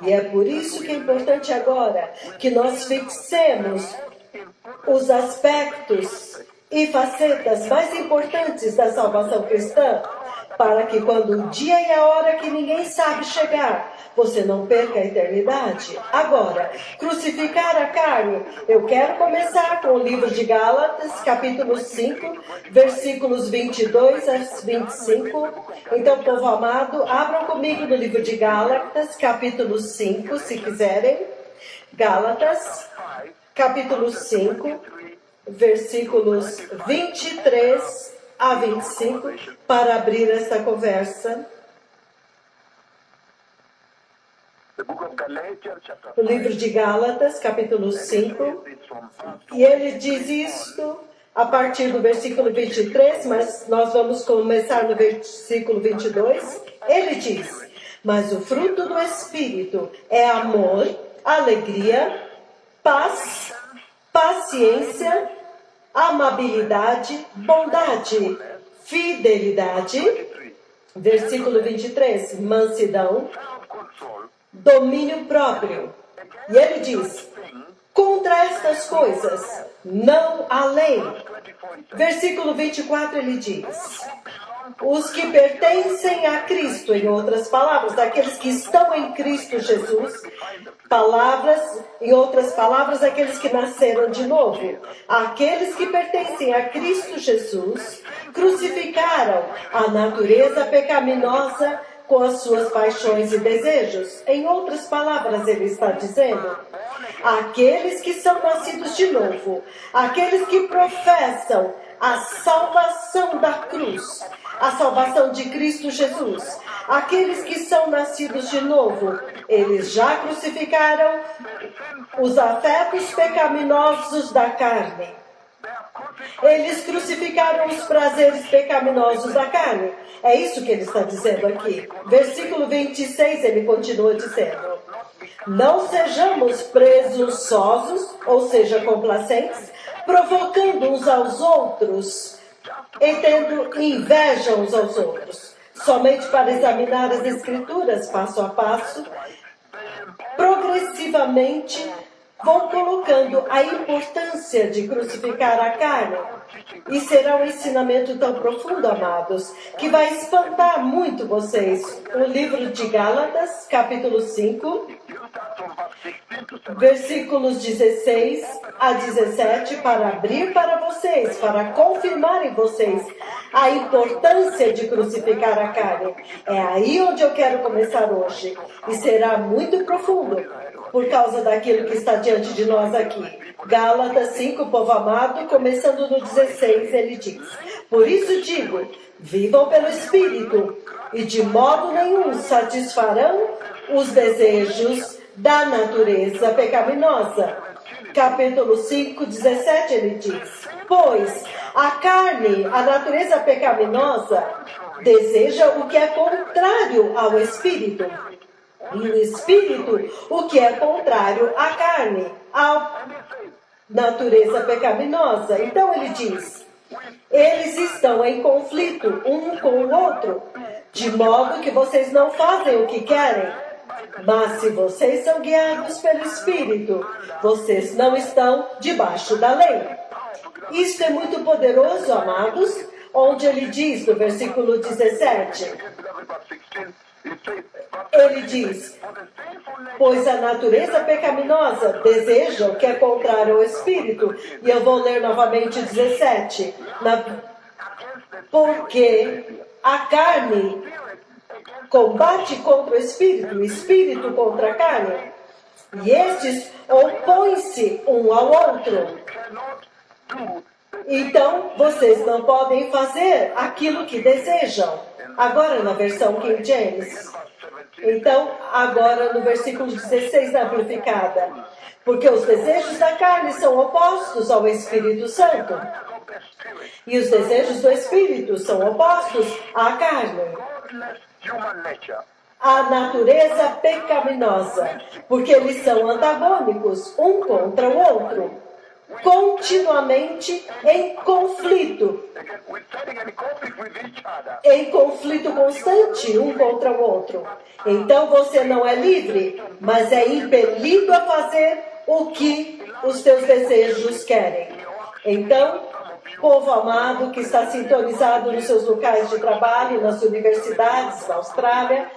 E é por isso que é importante agora que nós fixemos os aspectos e facetas mais importantes da salvação cristã, para que quando o dia e a hora que ninguém sabe chegar, você não perca a eternidade. Agora, crucificar a carne. Eu quero começar com o livro de Gálatas, capítulo 5, versículos 22 a 25. Então, povo amado, abram comigo no livro de Gálatas, capítulo 5, se quiserem. Gálatas, capítulo 5, versículos 23 a 25, para abrir essa conversa. O livro de Gálatas, capítulo 5, e ele diz isto a partir do versículo 23, mas nós vamos começar no versículo 22. Ele diz: mas o fruto do Espírito é amor, alegria, paz, paciência, amabilidade, bondade, fidelidade. Versículo 23, mansidão, domínio próprio. E ele diz: contra estas coisas não há lei. Versículo 24 ele diz: os que pertencem a Cristo, em outras palavras, aqueles que estão em Cristo Jesus, em outras palavras, aqueles que nasceram de novo, aqueles que pertencem a Cristo Jesus, crucificaram a natureza pecaminosa com as suas paixões e desejos. Em outras palavras, ele está dizendo: aqueles que são nascidos de novo, aqueles que professam a salvação da cruz, a salvação de Cristo Jesus, aqueles que são nascidos de novo, eles já crucificaram os afetos pecaminosos da carne. Eles crucificaram os prazeres pecaminosos da carne. É isso que ele está dizendo aqui. Versículo 26, ele continua dizendo: não sejamos presunçosos, ou seja, complacentes, provocando uns aos outros e tendo inveja uns aos outros, somente para examinar as Escrituras passo a passo, progressivamente vão colocando a importância de crucificar a carne. E será um ensinamento tão profundo, amados, que vai espantar muito vocês. O livro de Gálatas, capítulo 5, versículos 16 a 17, para abrir para vocês, para confirmar em vocês a importância de crucificar a carne. É aí onde eu quero começar hoje. E será muito profundo, por causa daquilo que está diante de nós aqui. Gálatas 5, povo amado, começando no 16, ele diz: por isso digo, vivam pelo Espírito, e de modo nenhum satisfarão os desejos da natureza pecaminosa. Capítulo 5, 17, ele diz: pois a carne, a natureza pecaminosa, deseja o que é contrário ao Espírito, e o Espírito o que é contrário à carne, à natureza pecaminosa. Então ele diz: eles estão em conflito um com o outro, de modo que vocês não fazem o que querem. Mas se vocês são guiados pelo Espírito, vocês não estão debaixo da lei. Isto é muito poderoso, amados, onde ele diz no versículo 17, ele diz: pois a natureza pecaminosa deseja o que é contrário ao Espírito. E eu vou ler novamente 17. Porque a carne combate contra o Espírito contra a carne, e estes opõem-se um ao outro. Então, vocês não podem fazer aquilo que desejam. Agora na versão King James. Então, agora no versículo 16 da Amplificada. Porque os desejos da carne são opostos ao Espírito Santo, e os desejos do Espírito são opostos à carne, à natureza pecaminosa, porque eles são antagônicos um contra o outro. continuamente em conflito. Em conflito constante um contra o outro. Então você não é livre, mas é impelido a fazer o que os teus desejos querem. Então, povo amado que está sintonizado nos seus locais de trabalho, nas universidades, na Austrália,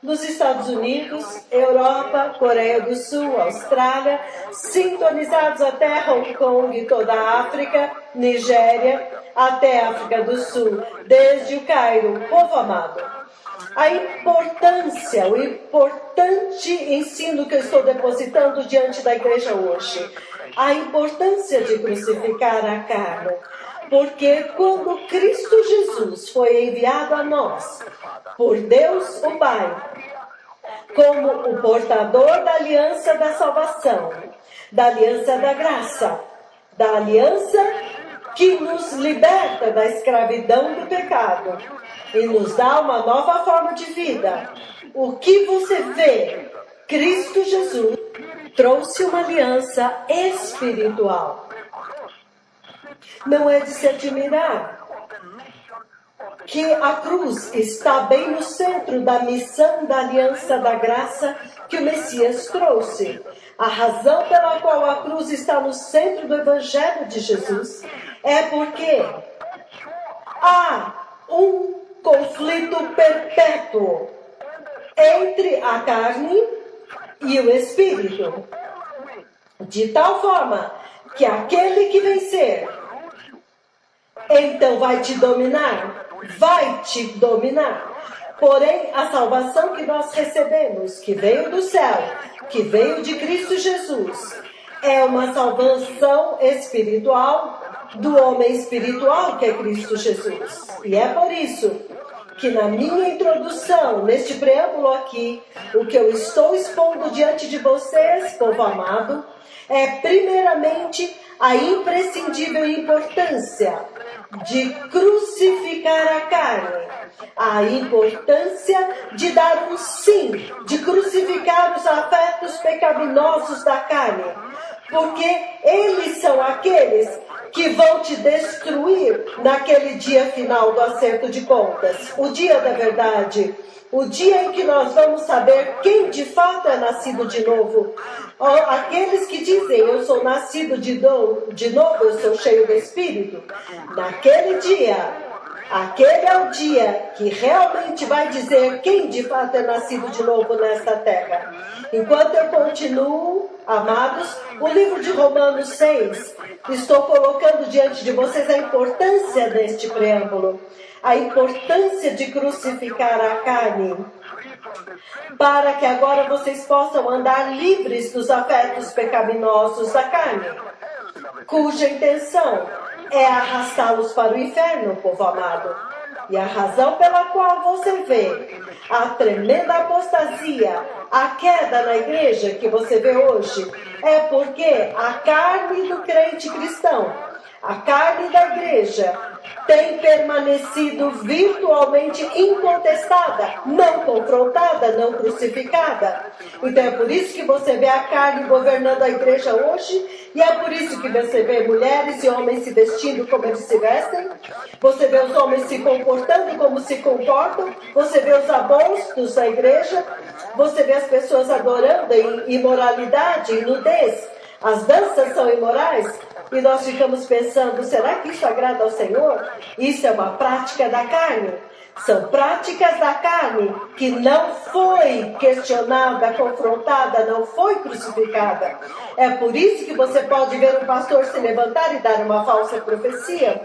nos Estados Unidos, Europa, Coreia do Sul, Austrália, sintonizados até Hong Kong e toda a África, Nigéria, até a África do Sul, desde o Cairo, povo amado. A importância, o importante ensino que eu estou depositando diante da igreja hoje, a importância de crucificar a carne. Porque quando Cristo Jesus foi enviado a nós, por Deus o Pai, como o portador da aliança da salvação, da aliança da graça, da aliança que nos liberta da escravidão do pecado e nos dá uma nova forma de vida. O que você vê? Cristo Jesus trouxe uma aliança espiritual. Não é de se admirar que a cruz está bem no centro da missão da aliança da graça que o Messias trouxe. A razão pela qual a cruz está no centro do Evangelho de Jesus é porque há um conflito perpétuo entre a carne e o Espírito, de tal forma que aquele que vencer, então vai te dominar. Porém, a salvação que nós recebemos, que veio do céu, que veio de Cristo Jesus, é uma salvação espiritual do homem espiritual que é Cristo Jesus. E é por isso que na minha introdução, neste preâmbulo aqui, o que eu estou expondo diante de vocês, povo amado, é primeiramente a imprescindível importância de crucificar a carne, a importância de dar um sim, de crucificar os afetos pecaminosos da carne, porque eles são aqueles que vão te destruir naquele dia final do acerto de contas, o dia da verdade, o dia em que nós vamos saber quem de fato é nascido de novo. Aqueles que dizem, eu sou nascido de novo, eu sou cheio do Espírito, naquele dia, aquele é o dia que realmente vai dizer quem de fato é nascido de novo nesta terra. Enquanto eu continuo, amados, o livro de Romanos 6, estou colocando diante de vocês a importância deste preâmbulo, a importância de crucificar a carne, para que agora vocês possam andar livres dos afetos pecaminosos da carne, cuja intenção é arrastá-los para o inferno, povo amado. E a razão pela qual você vê a tremenda apostasia, a queda na igreja que você vê hoje, é porque a carne do crente cristão, a carne da igreja, tem permanecido virtualmente incontestada, não confrontada, não crucificada. Então é por isso que você vê a carne governando a igreja hoje, e é por isso que você vê mulheres e homens se vestindo como eles se vestem, você vê os homens se comportando como se comportam, você vê os abortos da igreja, você vê as pessoas adorando em imoralidade, em nudez, as danças são imorais. E nós ficamos pensando, será que isso agrada ao Senhor? Isso é uma prática da carne. São práticas da carne que não foi questionada, confrontada, não foi crucificada. É por isso que você pode ver um pastor se levantar e dar uma falsa profecia,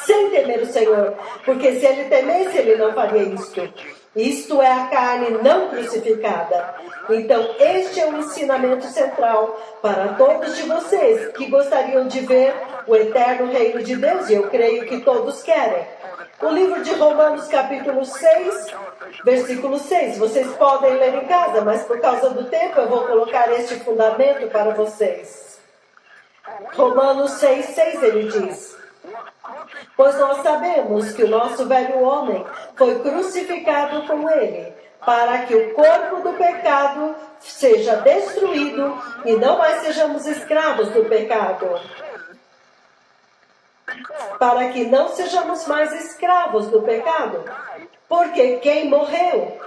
sem temer o Senhor. Porque se ele temesse, ele não faria isto. Isto é a carne não crucificada. Então, este é o ensinamento central para todos de vocês que gostariam de ver o eterno reino de Deus, e eu creio que todos querem. O livro de Romanos, capítulo 6, versículo 6. Vocês podem ler em casa, mas por causa do tempo eu vou colocar este fundamento para vocês. Romanos 6, 6, ele diz: pois nós sabemos que o nosso velho homem foi crucificado com ele, para que o corpo do pecado seja destruído e não mais sejamos escravos do pecado. Para que não sejamos mais escravos do pecado. Porque quem morreu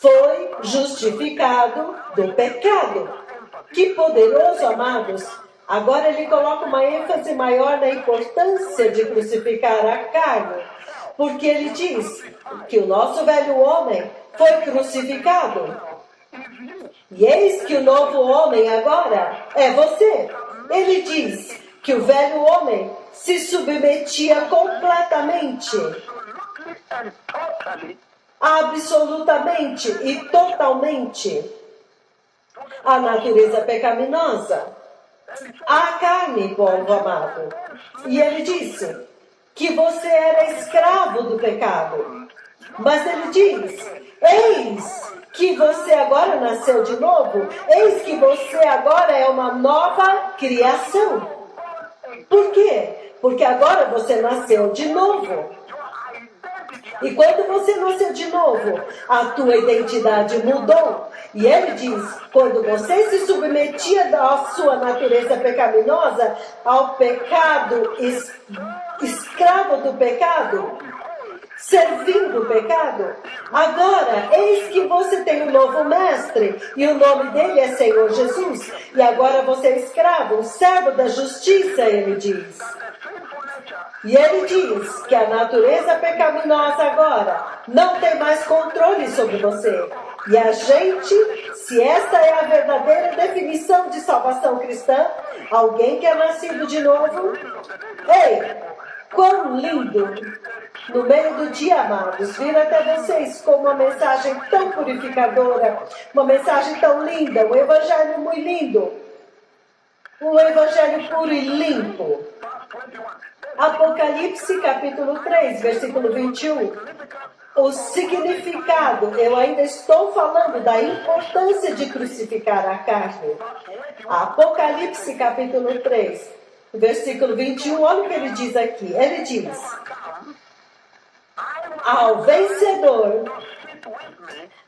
foi justificado do pecado. Que poderoso, amados! Agora ele coloca uma ênfase maior na importância de crucificar a carne. Porque ele diz que o nosso velho homem foi crucificado. E eis que o novo homem agora é você. Ele diz que o velho homem se submetia completamente, absolutamente e totalmente à natureza pecaminosa, à carne, povo amado. E ele disse que você era escravo do pecado. Mas ele diz, eis que você agora nasceu de novo, eis que você agora é uma nova criação. Por quê? Porque agora você nasceu de novo. E quando você nasceu de novo, a tua identidade mudou. E ele diz, quando você se submetia à sua natureza pecaminosa, ao pecado, escravo do pecado, servindo o pecado, agora, eis que você tem um novo mestre, e o nome dele é Senhor Jesus, e agora você é escravo, um servo da justiça, ele diz. E ele diz que a natureza pecaminosa agora não tem mais controle sobre você. E a gente, se esta é a verdadeira definição de salvação cristã, alguém que é nascido de novo, ei, quão lindo! No meio do dia, amados, vir até vocês com uma mensagem tão purificadora, uma mensagem tão linda, um evangelho muito lindo, um evangelho puro e limpo. Apocalipse capítulo 3, versículo 21. O significado, eu ainda estou falando da importância de crucificar a carne. Apocalipse capítulo 3, versículo 21, olha o que ele diz aqui. Ele diz, ao vencedor,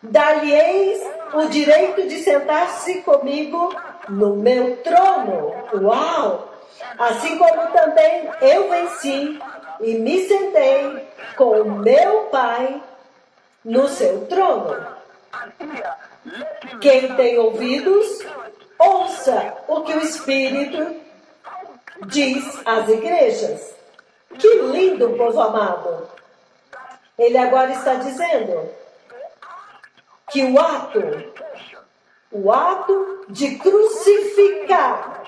dar-lhe-eis o direito de sentar-se comigo no meu trono. Uau! Assim como também eu venci e me sentei com o meu Pai no seu trono. Quem tem ouvidos, ouça o que o Espírito diz às igrejas. Que lindo, povo amado! Ele agora está dizendo que o ato de crucificar,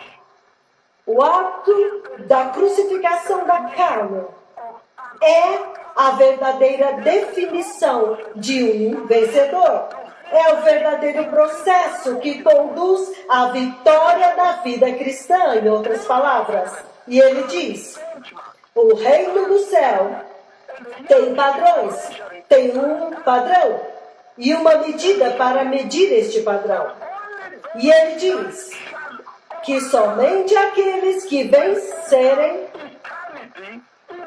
o ato da crucificação da carne é a verdadeira definição de um vencedor. É o verdadeiro processo que conduz à vitória da vida cristã, em outras palavras. E ele diz, o reino do céu tem padrões, tem um padrão e uma medida para medir este padrão. E ele diz que somente aqueles que vencerem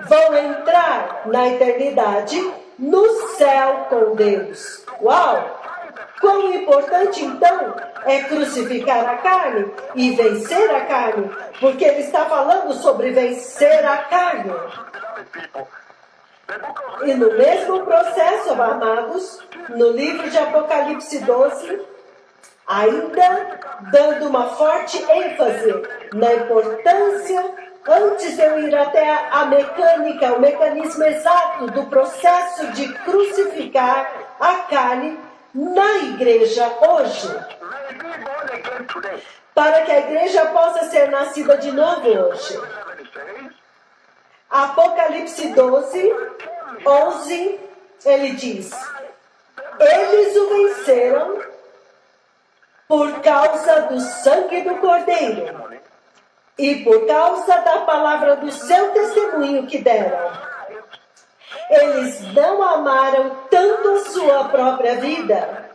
vão entrar na eternidade no céu com Deus. Uau! Quão importante então é crucificar a carne e vencer a carne, porque ele está falando sobre vencer a carne. E no mesmo processo, amados, no livro de Apocalipse 12, ainda dando uma forte ênfase na importância, antes de eu ir até a mecânica, o mecanismo exato do processo de crucificar a carne na igreja hoje, para que a igreja possa ser nascida de novo hoje. Apocalipse 12, 11, ele diz, eles o venceram por causa do sangue do Cordeiro e por causa da palavra do seu testemunho que deram. Eles não amaram tanto a sua própria vida,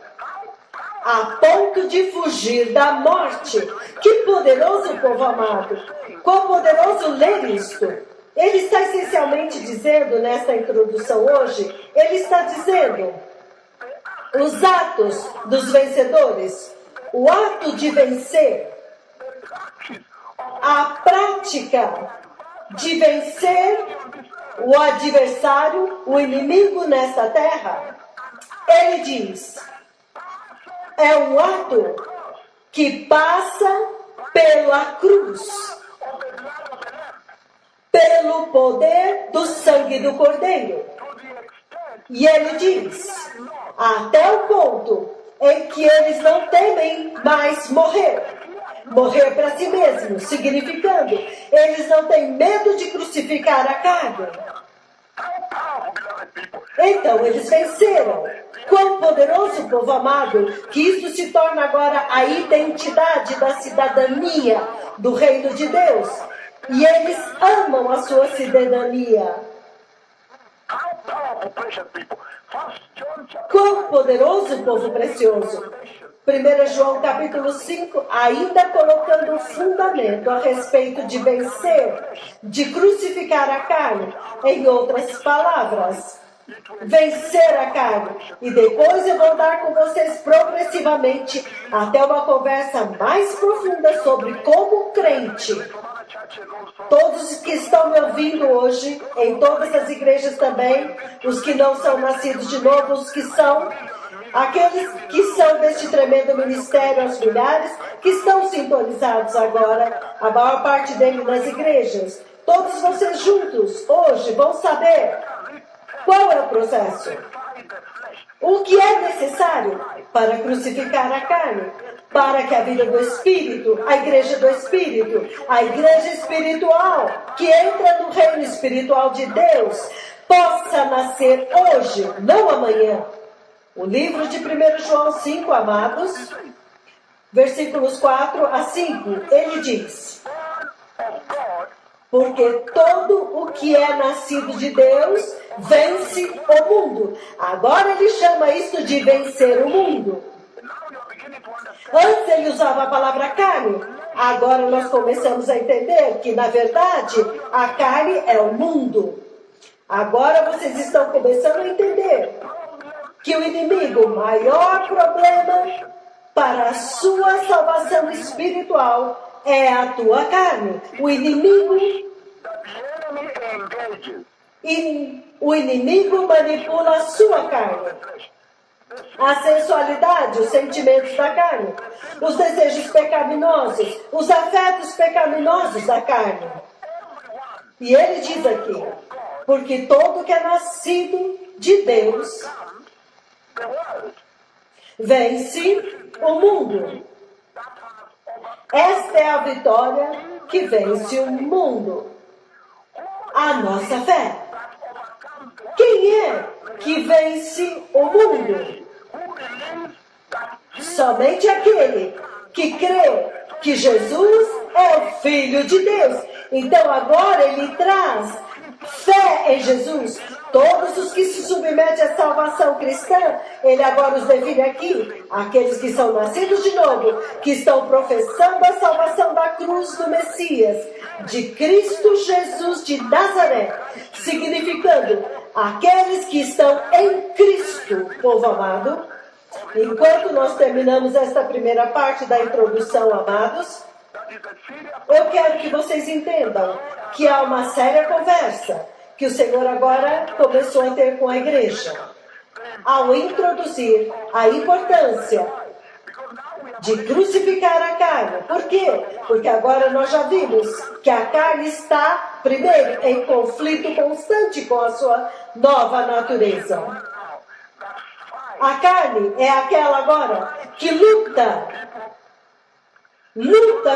a ponto de fugir da morte. Que poderoso, povo amado! Quão poderoso ler isto! Ele está essencialmente dizendo nesta introdução hoje Ele está dizendo, os atos dos vencedores, o ato de vencer, a prática de vencer o adversário, o inimigo nesta terra, ele diz, é um ato que passa pela cruz, pelo poder do sangue do Cordeiro. E ele diz, até o ponto em que eles não temem mais morrer para si mesmos, significando, eles não têm medo de crucificar a carne. Então, eles venceram. Quão poderoso, povo amado, que isso se torna agora a identidade da cidadania do reino de Deus. E eles amam a sua cidadania. Quão poderoso, povo precioso. 1 João capítulo 5, ainda colocando o fundamento a respeito de vencer, de crucificar a carne. Em outras palavras, vencer a carne. E depois eu vou dar com vocês progressivamente até uma conversa mais profunda sobre como crente. Todos que estão me ouvindo hoje, em todas as igrejas também, os que não são nascidos de novo, os que são, aqueles que são deste tremendo ministério, aos milhares, que estão sintonizados agora, a maior parte deles nas igrejas. Todos vocês juntos, hoje, vão saber qual é o processo. O que é necessário para crucificar a carne? Para que a vida do Espírito, a igreja do Espírito, a igreja espiritual, que entra no reino espiritual de Deus, possa nascer hoje, não amanhã. O livro de 1 João 5, amados, versículos 4 a 5, ele diz, porque todo o que é nascido de Deus vence o mundo. Agora ele chama isso de vencer o mundo. Antes ele usava a palavra carne. Agora nós começamos a entender que, na verdade, a carne é o mundo. Agora vocês estão começando a entender que o inimigo, o maior problema para a sua salvação espiritual é a tua carne. O inimigo manipula a sua carne. A sensualidade, os sentimentos da carne, os desejos pecaminosos, os afetos pecaminosos da carne. E ele diz aqui, porque todo que é nascido de Deus vence o mundo. Esta é a vitória que vence o mundo. A nossa fé. Quem é que vence o mundo? Somente aquele que crê que Jesus é o Filho de Deus. Então agora ele traz fé em Jesus. Todos os que se submetem à salvação cristã, ele agora os define aqui. Aqueles que são nascidos de novo, que estão professando a salvação da cruz do Messias, de Cristo Jesus de Nazaré, significando aqueles que estão em Cristo, povo amado. Enquanto nós terminamos esta primeira parte da introdução, amados, eu quero que vocês entendam que há uma séria conversa que o Senhor agora começou a ter com a igreja, ao introduzir a importância de crucificar a carne. Por quê? Porque agora nós já vimos que a carne está, primeiro, em conflito constante com a sua nova natureza. A carne é aquela agora que luta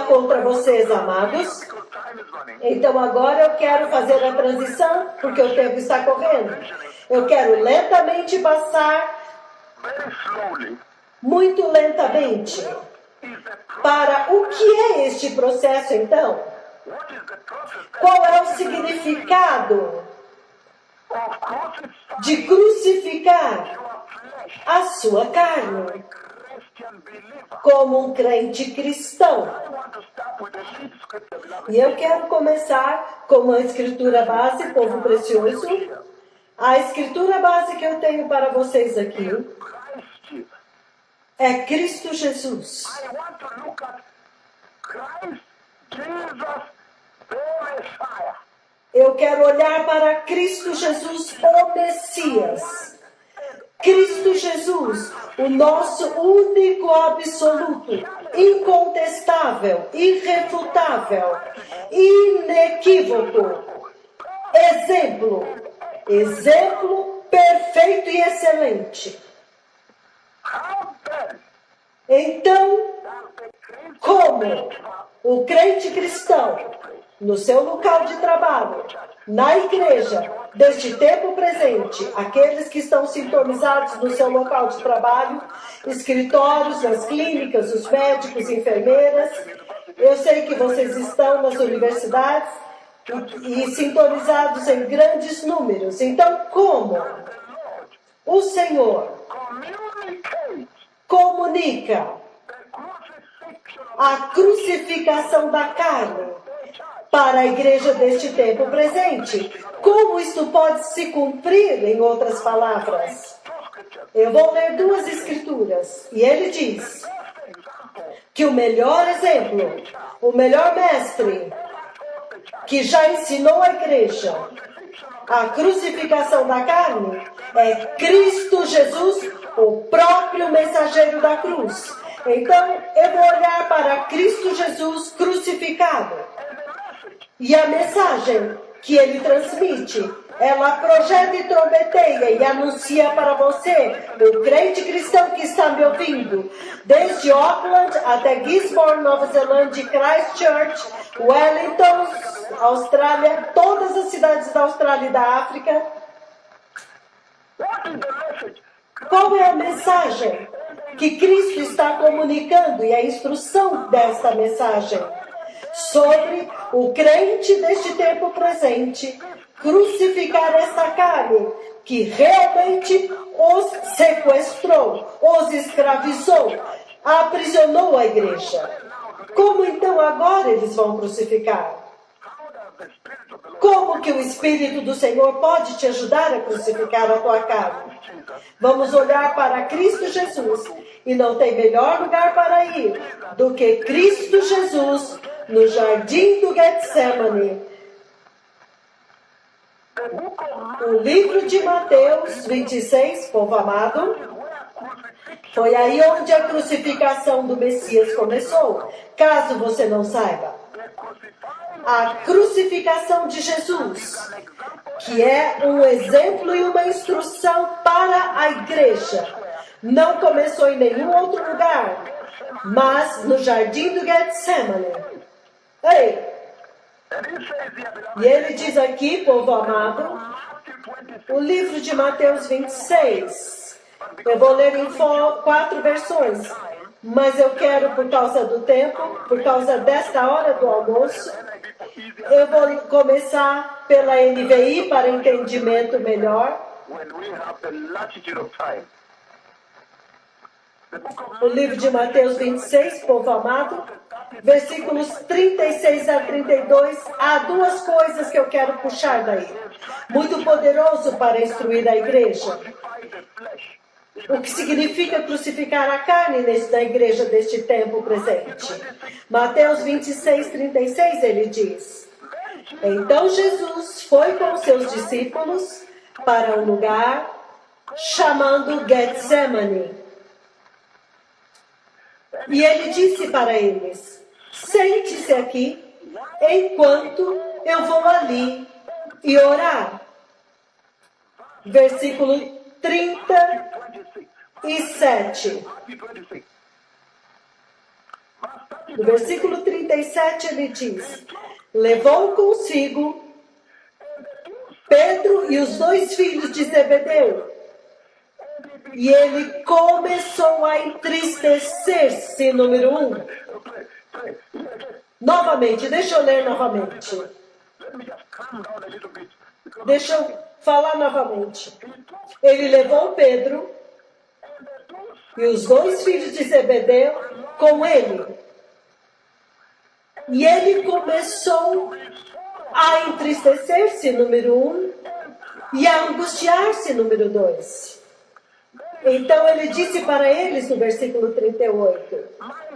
contra vocês, amados. Então agora eu quero fazer a transição, porque o tempo está correndo. Eu quero lentamente passar, muito lentamente, para o que é este processo então? Qual é o significado de crucificar a sua carne como um crente cristão? E eu quero começar com uma escritura base, povo precioso, A escritura base que eu tenho para vocês aqui Christ Jesus. é Cristo Jesus. I want to look at Christ Jesus, the Messiah. Eu quero olhar para Cristo Jesus, o Messias. Cristo Jesus, o nosso único absoluto, incontestável, irrefutável, inequívoco. Exemplo perfeito e excelente. How then Então, does the Christ como o crente cristão, no seu local de trabalho, na igreja, deste tempo presente, aqueles que estão sintonizados no seu local de trabalho, escritórios, nas clínicas, os médicos, enfermeiras, eu sei que vocês estão nas universidades e sintonizados em grandes números. Então, como o Senhor communicate comunica the crucifixion of a crucificação da carne para a igreja deste tempo presente? Como isto pode se cumprir, em outras palavras? Eu vou ler duas escrituras. E ele diz que o melhor exemplo, o melhor mestre que já ensinou a igreja a crucificação da carne é Cristo Jesus, o próprio mensageiro da cruz. Então, eu vou olhar para Cristo Jesus crucificado. E a mensagem que ele transmite, ela projeta e trombeteia e anuncia para você, o crente cristão que está me ouvindo, desde Auckland até Gisborne, Nova Zelândia, Christchurch, Wellington, Austrália, todas as cidades da Austrália e da África. what is the message? Qual é a mensagem que Cristo está comunicando e a instrução desta mensagem? Sobre o crente deste tempo presente crucificar esta carne que realmente os sequestrou, os escravizou, aprisionou a igreja. Como então agora eles vão crucificar? Como que o Espírito do Senhor pode te ajudar a crucificar a tua carne? Vamos olhar para Cristo Jesus. E não tem melhor lugar para ir do que Cristo Jesus no jardim do Getsemane. The book of O livro de Mateus 26, povo amado, foi aí onde a crucificação do Messias começou. Caso você não saiba, a crucificação de Jesus, que é um exemplo e uma instrução para a igreja, não começou em nenhum outro lugar, mas no jardim do Getsemane. Ei! E ele diz aqui, povo amado, o livro de Mateus 26. Eu vou ler em 4 versões, mas eu quero, por causa do tempo, por causa desta hora do almoço, eu vou começar pela NVI para entendimento melhor. when we have the latitude of time. The book of O livro de Mateus 26, povo amado, versículos 36 a 32, há duas coisas que eu quero puxar daí. Muito poderoso para instruir a igreja. crucify the flesh. O que significa crucificar a carne na igreja deste tempo presente. Mateus 26, 36, ele diz: Então Jesus foi com seus discípulos para um lugar chamado Getsemane. E ele disse para eles: Sente-se aqui enquanto eu vou ali e orar. Versículo 37. No versículo 37 ele diz: Levou consigo Pedro e os 2 filhos de Zebedeu. E ele começou a entristecer-se, número 1. Novamente, deixa eu ler novamente. Let me just calm down a little bit. Because Deixa eu falar novamente. Ele levou Pedro e os 2 filhos de Zebedeu com ele. E ele começou a entristecer-se, número 1, e a angustiar-se, número 2. Então ele disse para eles no versículo 38,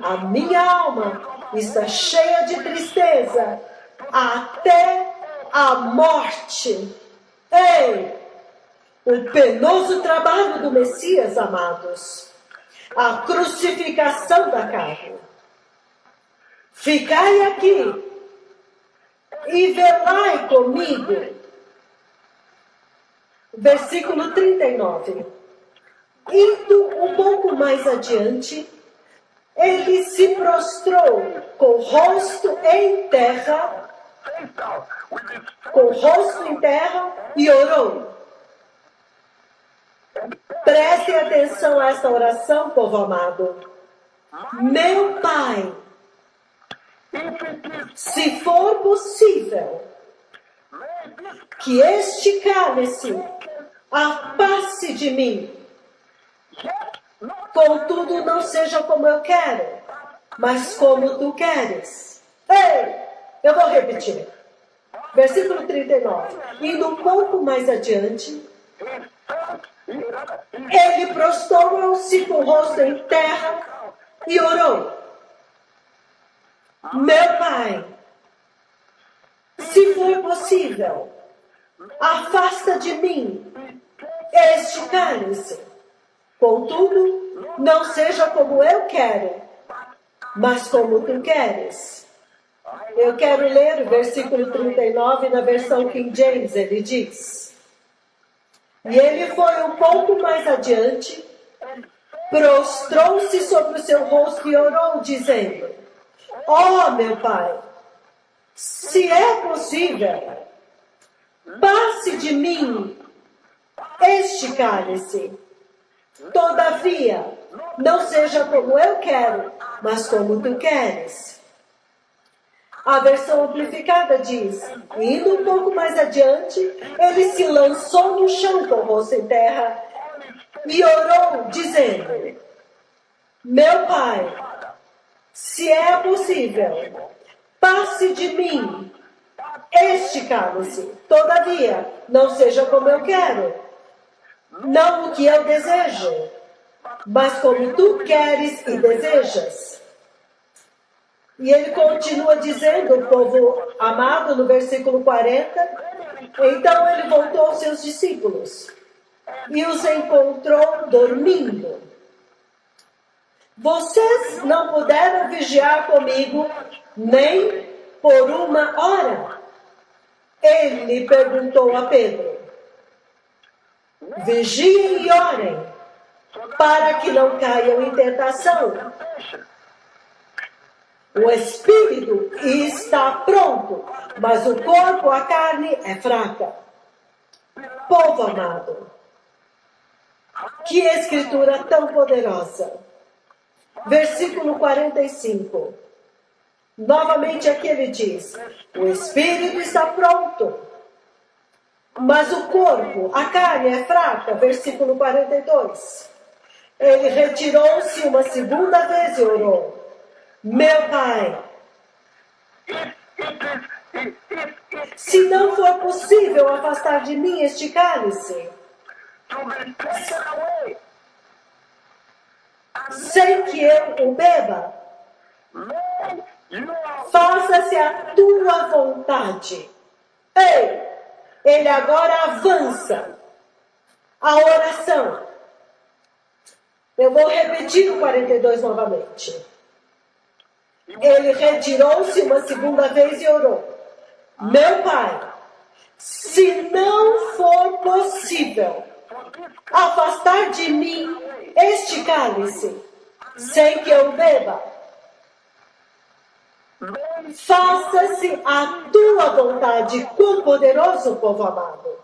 a minha alma está cheia de tristeza até a morte. Ei, o penoso trabalho do Messias, amados, a crucificação da carne. Ficai aqui e velai comigo. Versículo 39. Indo um pouco mais adiante, ele se prostrou com o rosto em terra, e orou. Prestem atenção a esta oração, povo amado. Meu Pai, se for possível, que este cálice afaste de mim. Contudo, não seja como eu quero, mas como tu queres. Ei, eu vou repetir. Versículo 39. Indo um pouco mais adiante, ele prostrou-se com o rosto em terra e orou. Meu Pai, se for possível, afasta de mim este cálice. Contudo, não seja como eu quero, mas como tu queres. Eu quero ler o versículo 39 na versão King James. Ele diz: e ele foi um pouco mais adiante, prostrou-se sobre o seu rosto e orou, dizendo: ó meu Pai, se é possível, passe de mim este cálice. Todavia, não seja como eu quero, mas como tu queres. A versão amplificada diz: indo um pouco mais adiante, ele se lançou no chão com o rosto em terra e orou, dizendo: meu Pai, se é possível, passe de mim este cálice. Todavia, não seja como eu quero, não o que eu desejo, mas como tu queres e desejas. E ele continua dizendo, povo amado, no versículo 40, então ele voltou aos seus discípulos e os encontrou dormindo. Vocês não puderam vigiar comigo nem por uma hora? Ele perguntou a Pedro. Vigiem e orem, para que não caiam em tentação. O espírito está pronto, mas o corpo, a carne, é fraca. Povo amado, que escritura tão poderosa. Versículo 45. Novamente aqui ele diz: o espírito está pronto, mas o corpo, a carne é fraca. Versículo 42. Ele retirou-se uma segunda vez e orou: meu Pai, se não for possível afastar de mim este cálice, sem que eu o beba, faça-se a tua vontade. Ei, ele agora avança a oração. Eu vou repetir o 42 novamente. Ele retirou-se uma segunda vez e orou: meu Pai, se não for possível afastar de mim este cálice, sem que eu beba, faça-se a tua vontade. Quão poderoso, povo amado.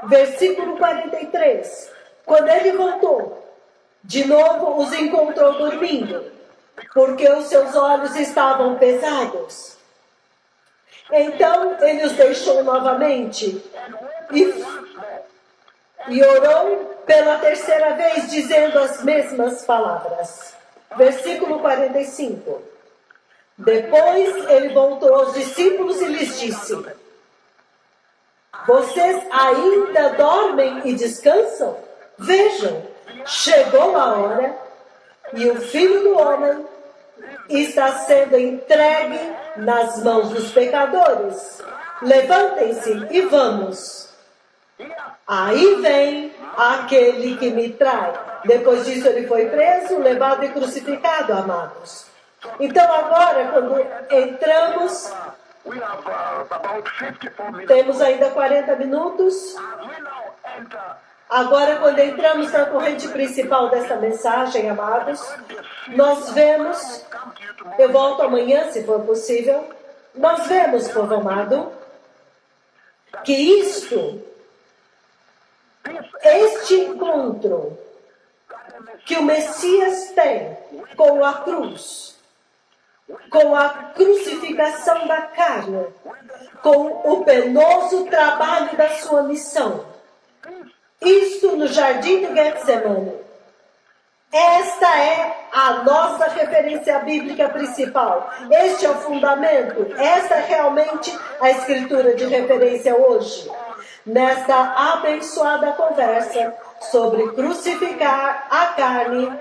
Versículo 43. Quando ele voltou, de novo os encontrou dormindo, porque os seus olhos estavam pesados. Então ele os deixou novamente e orou pela terceira vez, dizendo as mesmas palavras. Versículo 45. Depois ele voltou aos discípulos e lhes disse: Vocês ainda dormem e descansam? Vejam, chegou a hora e o Filho do Homem está sendo entregue nas mãos dos pecadores. Levantem-se e vamos. Aí vem aquele que me trai. Depois disso ele foi preso, levado e crucificado, amados. Então agora, quando entramos, We have about 54 minutes. temos ainda 40 minutos. As we now enter, Agora, quando entramos na corrente principal desta mensagem, amados, nós vemos, come to you tomorrow. eu volto amanhã, se for possível, nós vemos, povo amado, que este encontro que o Messias tem com a cruz, com a crucificação da carne, com o penoso trabalho da sua missão, isto no jardim do Getsemane. Esta é a nossa referência bíblica principal. Este é o fundamento. Esta é realmente a escritura de referência hoje. Nesta abençoada conversa sobre crucificar a carne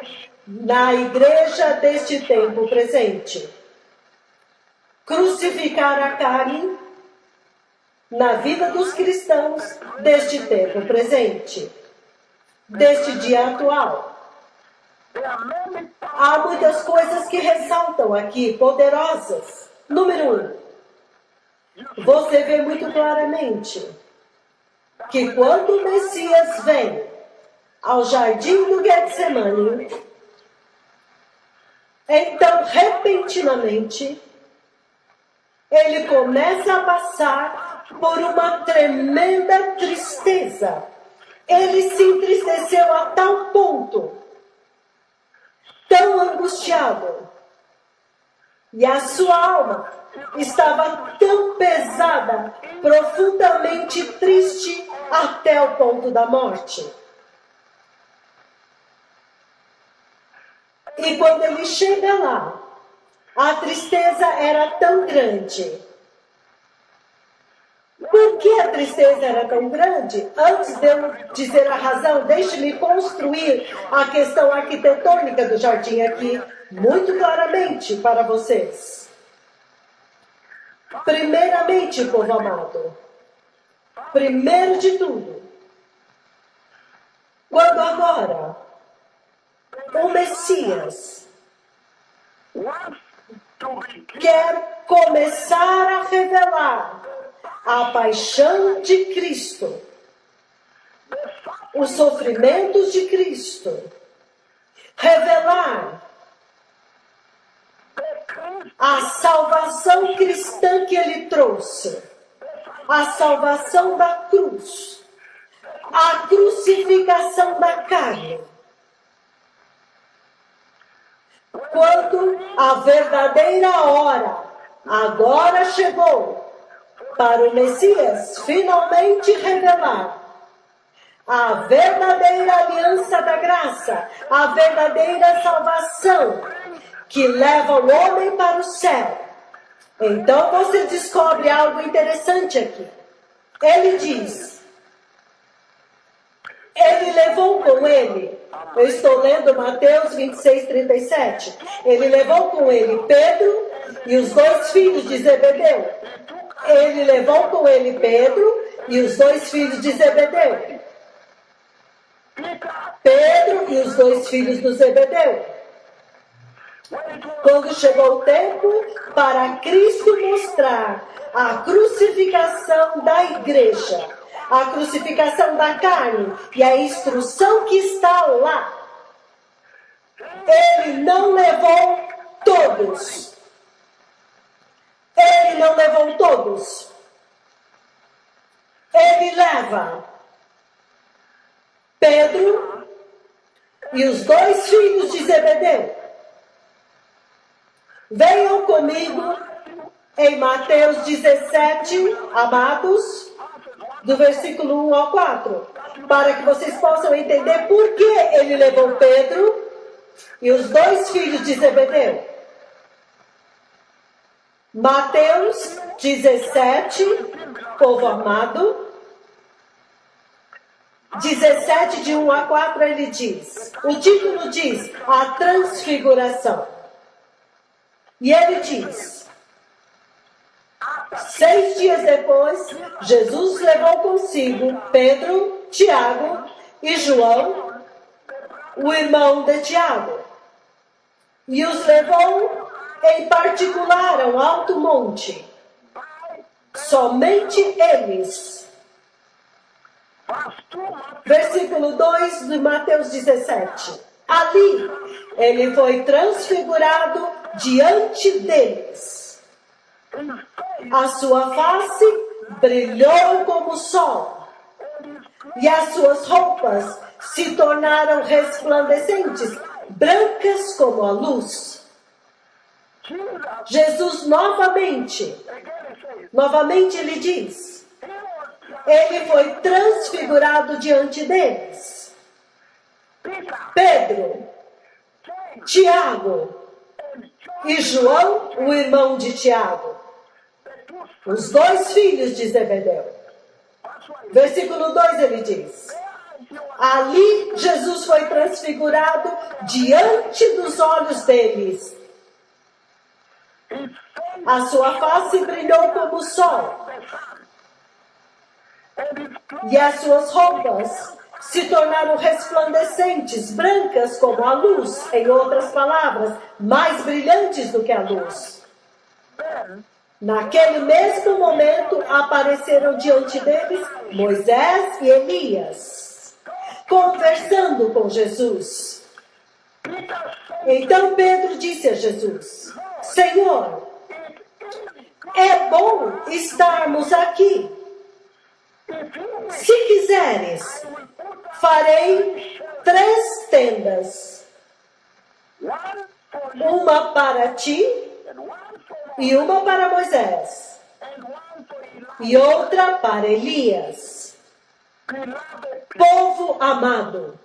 na igreja deste tempo presente. Crucificar a carne na vida dos cristãos deste tempo presente, deste dia atual. There are many Há muitas coisas que ressaltam aqui, poderosas. Número 1, você vê muito claramente que quando o Messias vem ao jardim do Getsemane, então repentinamente ele começa a passar por uma tremenda tristeza. Ele se entristeceu a tal ponto, tão angustiado, e a sua alma estava tão pesada, profundamente triste, até o ponto da morte. E quando ele chega lá, a tristeza era tão grande. Por que a tristeza era tão grande? Antes de eu dizer a razão, deixe-me construir a questão arquitetônica do jardim aqui, muito claramente para vocês. Primeiramente, povo amado, primeiro de tudo, quando agora o Messias wants to begin quer começar a revelar a paixão de Cristo, os sofrimentos de Cristo, revelar a salvação cristã que ele trouxe, a salvação da cruz, a crucificação da carne. Quando a verdadeira hora agora chegou para o Messias finalmente revelar a verdadeira aliança da graça, a verdadeira salvação que leva o homem para o céu. Então você descobre algo interessante aqui. Ele diz, ele levou com ele, eu estou lendo Mateus 26:37, ele levou com ele Pedro e os dois filhos de Zebedeu. Ele levou com ele Pedro e os dois filhos de Zebedeu. Pedro e os dois filhos do Zebedeu. Quando chegou o tempo para Cristo mostrar a crucificação da igreja, a crucificação da carne e a instrução que está lá, ele não levou todos. Ele não levou todos. Ele leva Pedro e os dois filhos de Zebedeu. Venham comigo em Mateus 17, amados, do versículo 1 ao 4, para que vocês possam entender por que ele levou Pedro e os dois filhos de Zebedeu. Mateus 17, povo amado, 17, de 1 a 4, ele diz, o título diz, a transfiguração. E ele diz, 6 dias depois, Jesus levou consigo Pedro, Tiago e João, o irmão de Tiago, e os levou em particular a um alto monte. Somente eles. Versículo 2 de Mateus 17. Ali, ele foi transfigurado diante deles. A sua face brilhou como o sol, e as suas roupas se tornaram resplandecentes, brancas como a luz. Jesus novamente ele diz, ele foi transfigurado diante deles. Pedro, Tiago e João, o irmão de Tiago, os 2 filhos de Zebedeu. Versículo 2 ele diz, ali Jesus foi transfigurado diante dos olhos deles. A sua face brilhou como o sol, e as suas roupas se tornaram resplandecentes, brancas como a luz. Em outras palavras, mais brilhantes do que a luz. Naquele mesmo momento, apareceram diante deles Moisés e Elias, conversando com Jesus. Então Pedro disse a Jesus, Senhor, é bom estarmos aqui. Se quiseres, farei 3 tendas. Uma para ti, e uma para Moisés, e outra para Elias. Povo amado,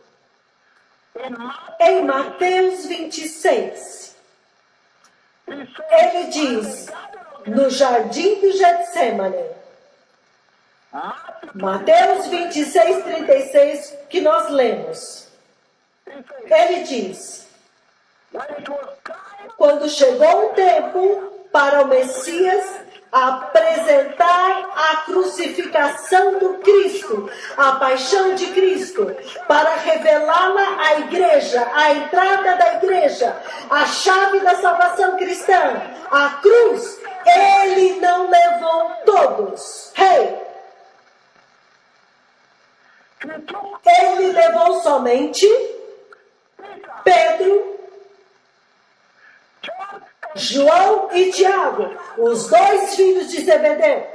em Mateus 26, ele diz, no jardim do Getsemane, Mateus 26, 36, que nós lemos, ele diz, quando chegou o tempo para o Messias apresentar a crucificação do Cristo, a paixão de Cristo, para revelá-la à igreja, a entrada da igreja, a chave da salvação cristã, a cruz, ele não levou todos. Ele levou somente Pedro, João e Tiago, os 2 filhos de Zebedeu.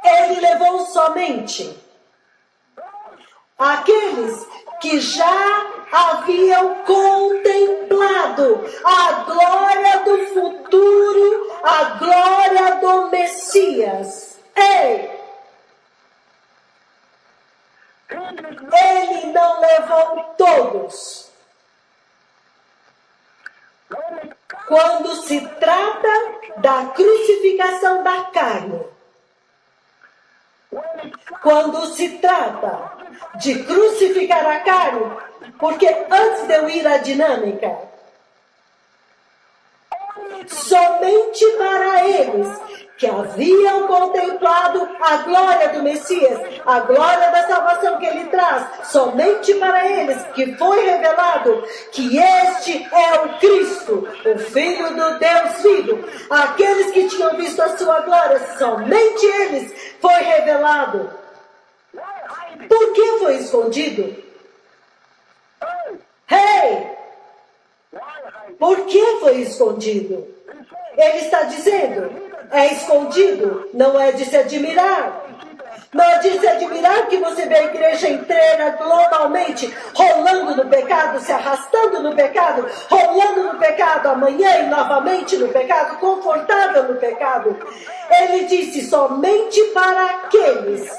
Ele levou somente aqueles que já haviam contemplado a glória do futuro, a glória do Messias. Ele não levou todos. Quando se trata da crucificação da carne, quando se trata de crucificar a carne, porque antes de eu ir à dinâmica, somente para eles que haviam contemplado a glória do Messias, a glória da salvação que ele traz, somente para eles que foi revelado que este é o Cristo, o Filho do Deus vivo. Aqueles que tinham visto a sua glória, somente eles foi revelado. Por que foi escondido? Por que foi escondido? Ele está dizendo, é escondido, não é de se admirar. Não é de se admirar que você vê a igreja inteira globalmente rolando no pecado, se arrastando no pecado, rolando no pecado amanhã e novamente no pecado, confortável no pecado. Ele disse somente para aqueles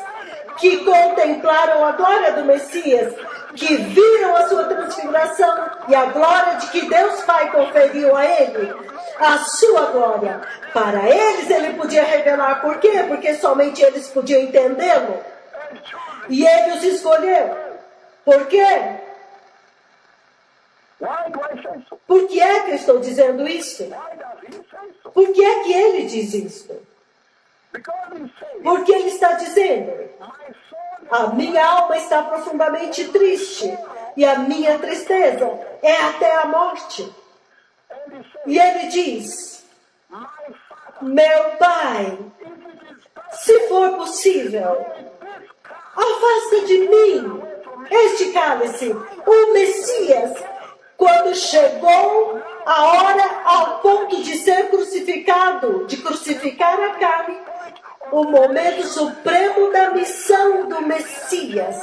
que contemplaram a glória do Messias, que viram a sua transfiguração e a glória de que Deus Pai conferiu a ele, a sua glória. Para eles ele podia revelar. Por quê? Porque somente eles podiam entendê-lo. has chosen. E ele os escolheu. Por quê? Why do I say so? Por que é que eu estou dizendo isso? Why does he say so? Por que é que ele diz isso? Because he says, Porque ele está dizendo: my soul a minha alma está profundamente triste e a minha tristeza é até a morte. and he says, E ele diz: my Father, meu Pai, if it is possible, se for possível, this cup afasta de mim este cálice. O Messias, quando chegou a hora ao ponto de ser crucificado, de crucificar a carne, o momento supremo da missão do Messias,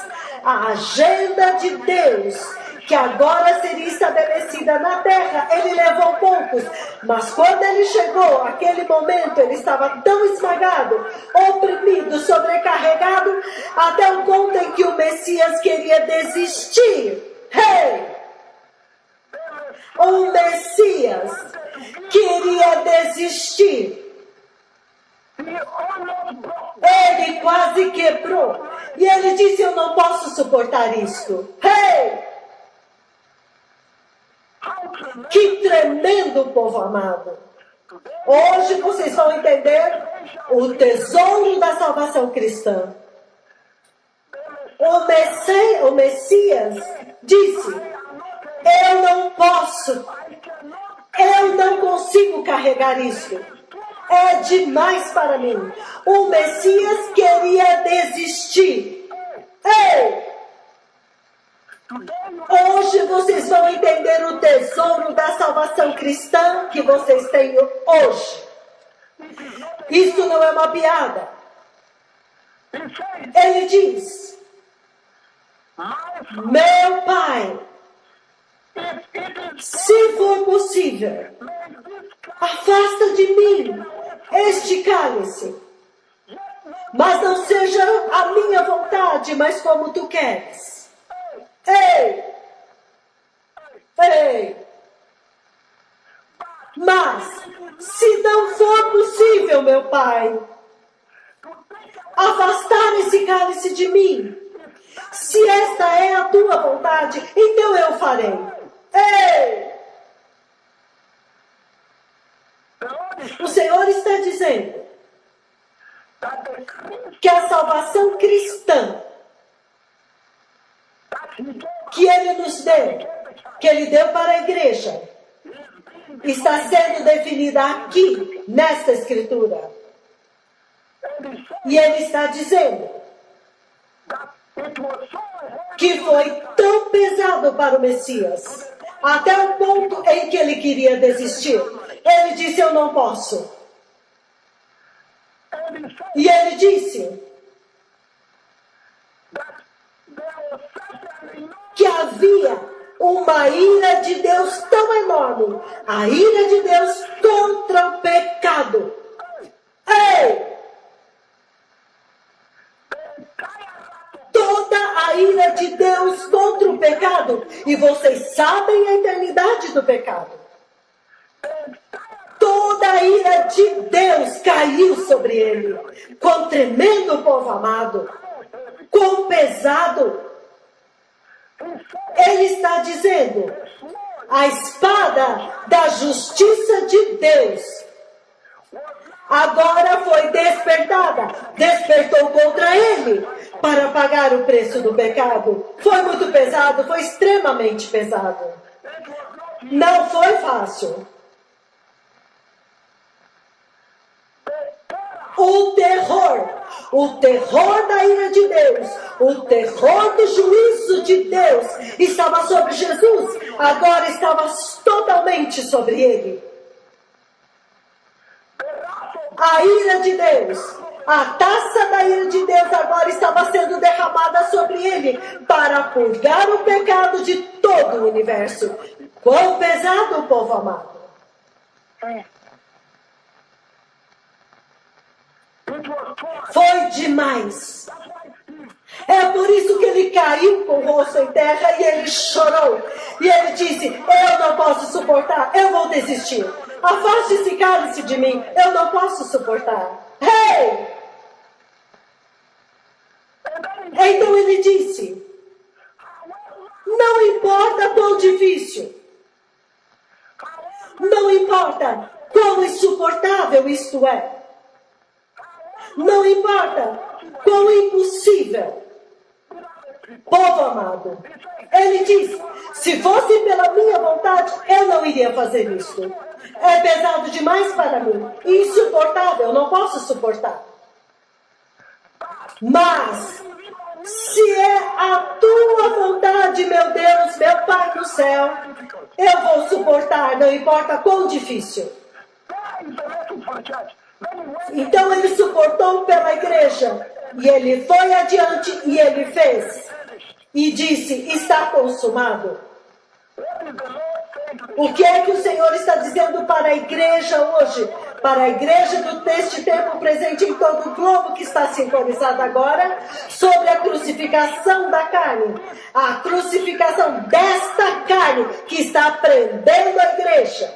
a agenda de Deus, que agora seria estabelecida na terra, ele levou poucos, mas quando ele chegou, aquele momento, ele estava tão esmagado, oprimido, sobrecarregado, até o ponto em que o Messias queria desistir. Hey! O Messias queria desistir. he almost broke. Ele quase quebrou. E ele disse: eu não posso suportar isto. Hey! How tremendous. Que tremendo, povo amado. Hoje vocês vão entender o tesouro da salvação cristã. O Messias disse: eu não posso, eu não consigo carregar isso. É demais para mim. O Messias queria desistir. Ei! Hoje vocês vão entender o tesouro da salvação cristã que vocês têm hoje. Isso não é uma piada. He says, Ele diz: my Father, meu Pai, if it is se for possível, make this cup, afasta de mim este cálice. Mas não seja a minha vontade, mas como tu queres. Ei! Ei! Mas, se não for possível, meu Pai, afastar esse cálice de mim, se esta é a tua vontade, então eu farei. Ei! the Lord is O Senhor está dizendo that the Christ que a salvação cristã that he gave que Ele nos deu, que Ele deu para a igreja, está sendo definida aqui, nesta Escritura. and he said E Ele está dizendo that it was so heavy que foi tão pesado para o Messias, até o ponto em que ele queria desistir. Ele disse: eu não posso. and he said E ele disse that there was such an enormous que havia uma ira de Deus tão enorme, a ira de Deus contra o pecado. Ei! Toda a ira de Deus contra o pecado. E vocês sabem a eternidade do pecado. Toda a ira de Deus caiu sobre ele. Quão tremendo, povo amado. Quão pesado. Ele está dizendo: a espada da justiça de Deus agora foi despertada. Despertou contra ele para pagar o preço do pecado. Foi muito pesado, foi extremamente pesado. Não foi fácil. O terror da ira de Deus, o terror do juízo de Deus estava sobre Jesus, agora estava totalmente sobre ele. A ira de Deus, a taça da ira de Deus agora estava sendo derramada sobre ele para purgar o pecado de todo o universo. Quão pesado, povo amado. Foi demais. É por isso que ele caiu com o rosto em terra e ele chorou. E ele disse: eu não posso suportar, eu vou desistir. Afaste esse cálice de mim, eu não posso suportar. Hey! Então ele disse, não importa quão difícil, não importa quão insuportável isto é, não importa quão impossível. Povo amado, ele diz, se fosse pela minha vontade, eu não iria fazer isso. É pesado demais para mim, insuportável, não posso suportar. Mas, se é a tua vontade, meu Deus, meu Pai do céu, eu vou suportar, não importa quão difícil. Então ele suportou pela igreja, e ele foi adiante e ele fez. E disse, está consumado. O que é que o Senhor está dizendo para a igreja hoje? Para a igreja deste tempo presente em todo o globo que está sintonizado agora, sobre a crucificação da carne. A crucificação desta carne que está prendendo a igreja.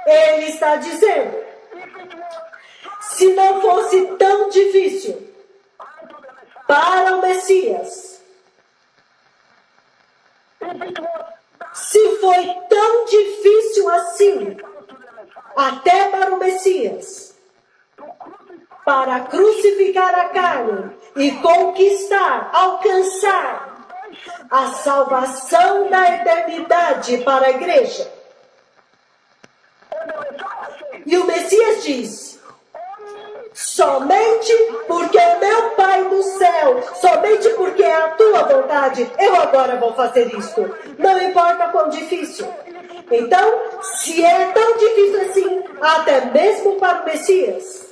Ele está dizendo, se não fosse tão difícil para o Messias, se foi tão difícil assim, até para o Messias, para crucificar a carne e conquistar, alcançar a salvação da eternidade para a igreja. E o Messias diz, somente porque o meu Pai do céu, somente porque é a tua vontade, eu agora vou fazer isto. Não importa quão difícil. Então, se é tão difícil assim, até mesmo para o Messias.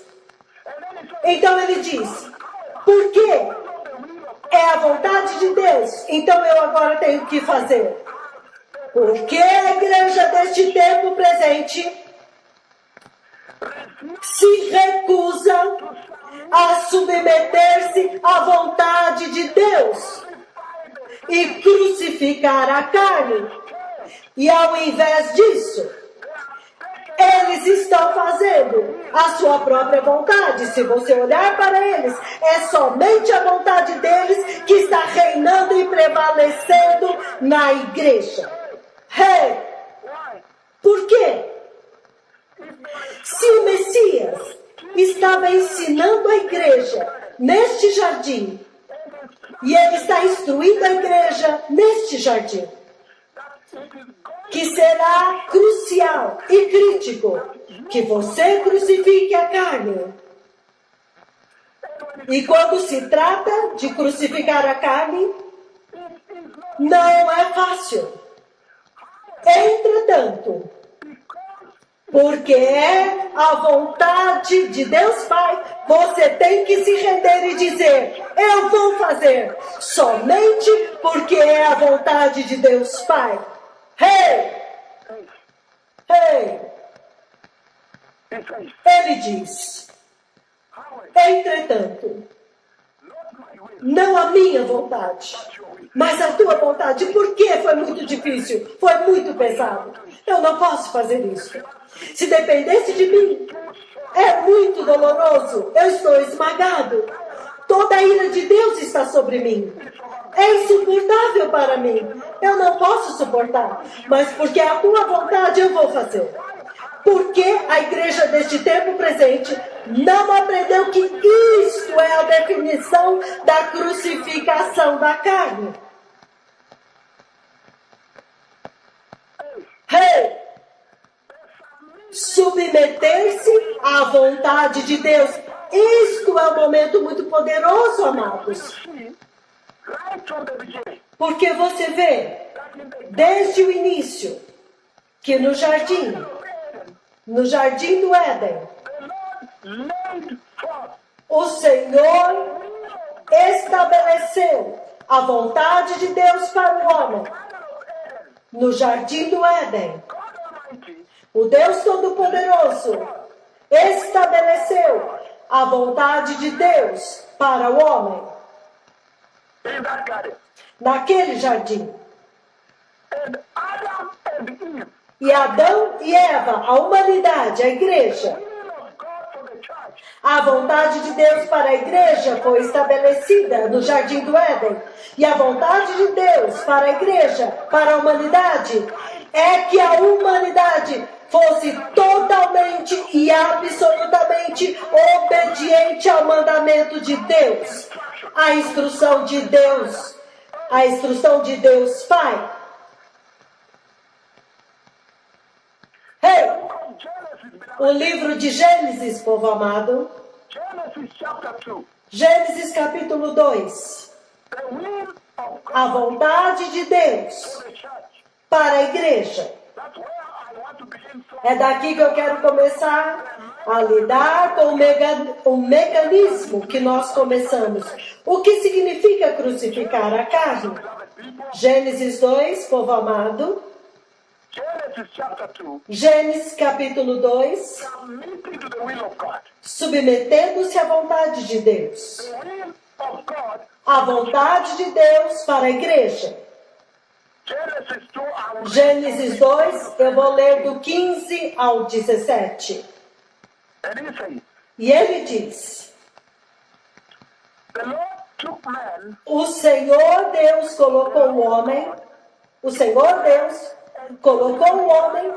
Então ele diz, porque é a vontade de Deus, então eu agora tenho que fazer. Porque a igreja deste tempo presente se recusa a submeter-se à vontade de Deus e crucificar a carne. E ao invés disso, eles estão fazendo a sua própria vontade. Se você olhar para eles, é somente a vontade deles que está reinando e prevalecendo na igreja. Por quê? Se o Messias estava ensinando a igreja neste jardim, e ele está instruindo a igreja neste jardim, que será crucial e crítico que você crucifique a carne. E quando se trata de crucificar a carne, não é fácil. Entretanto, porque é a vontade de Deus Pai, você tem que se render e dizer, eu vou fazer, somente porque é a vontade de Deus Pai. Ele diz, entretanto, não a minha vontade, mas a tua vontade. Por que foi muito difícil? Foi muito pesado. Eu não posso fazer isso. Se dependesse de mim, é muito doloroso. Eu estou esmagado. Toda a ira de Deus está sobre mim. É insuportável para mim. Eu não posso suportar. Mas porque é a tua vontade, eu vou fazer. Porque a igreja deste tempo presente não aprendeu que isto é a definição da crucificação da carne. Submeter-se à vontade de Deus. Isto é um momento muito poderoso, amados. Porque você vê, desde o início, que no jardim do Éden, o Senhor estabeleceu a vontade de Deus para o homem. No jardim do Éden, o Deus Todo-Poderoso estabeleceu a vontade de Deus para o homem. Naquele jardim. E Adão e Eva, a humanidade, a igreja, A vontade de Deus para a igreja foi estabelecida no Jardim do Éden. E a vontade de Deus para a igreja, para a humanidade, é que a humanidade fosse totalmente e absolutamente obediente ao mandamento de Deus. A instrução de Deus. A instrução de Deus Pai. Hey! O livro de Gênesis, povo amado. Genesis chapter 2. Gênesis capítulo 2. The will of God A vontade de Deus for the church. para a igreja. That's where I want to begin from. É daqui que eu quero começar a lidar com o mecanismo que nós começamos. O que significa crucificar a carne? Beloved people, Gênesis 2, povo amado. Genesis chapter 2. Gênesis capítulo 2. Submitting to the will of God. Submetendo-se à vontade de Deus. The will of God. A vontade de Deus para a igreja. Genesis 2. I will Gênesis 2, eu vou ler do 15 ao 17. And he says, E ele diz: the Lord took man O Senhor Deus colocou o homem, o Senhor Deus colocou o homem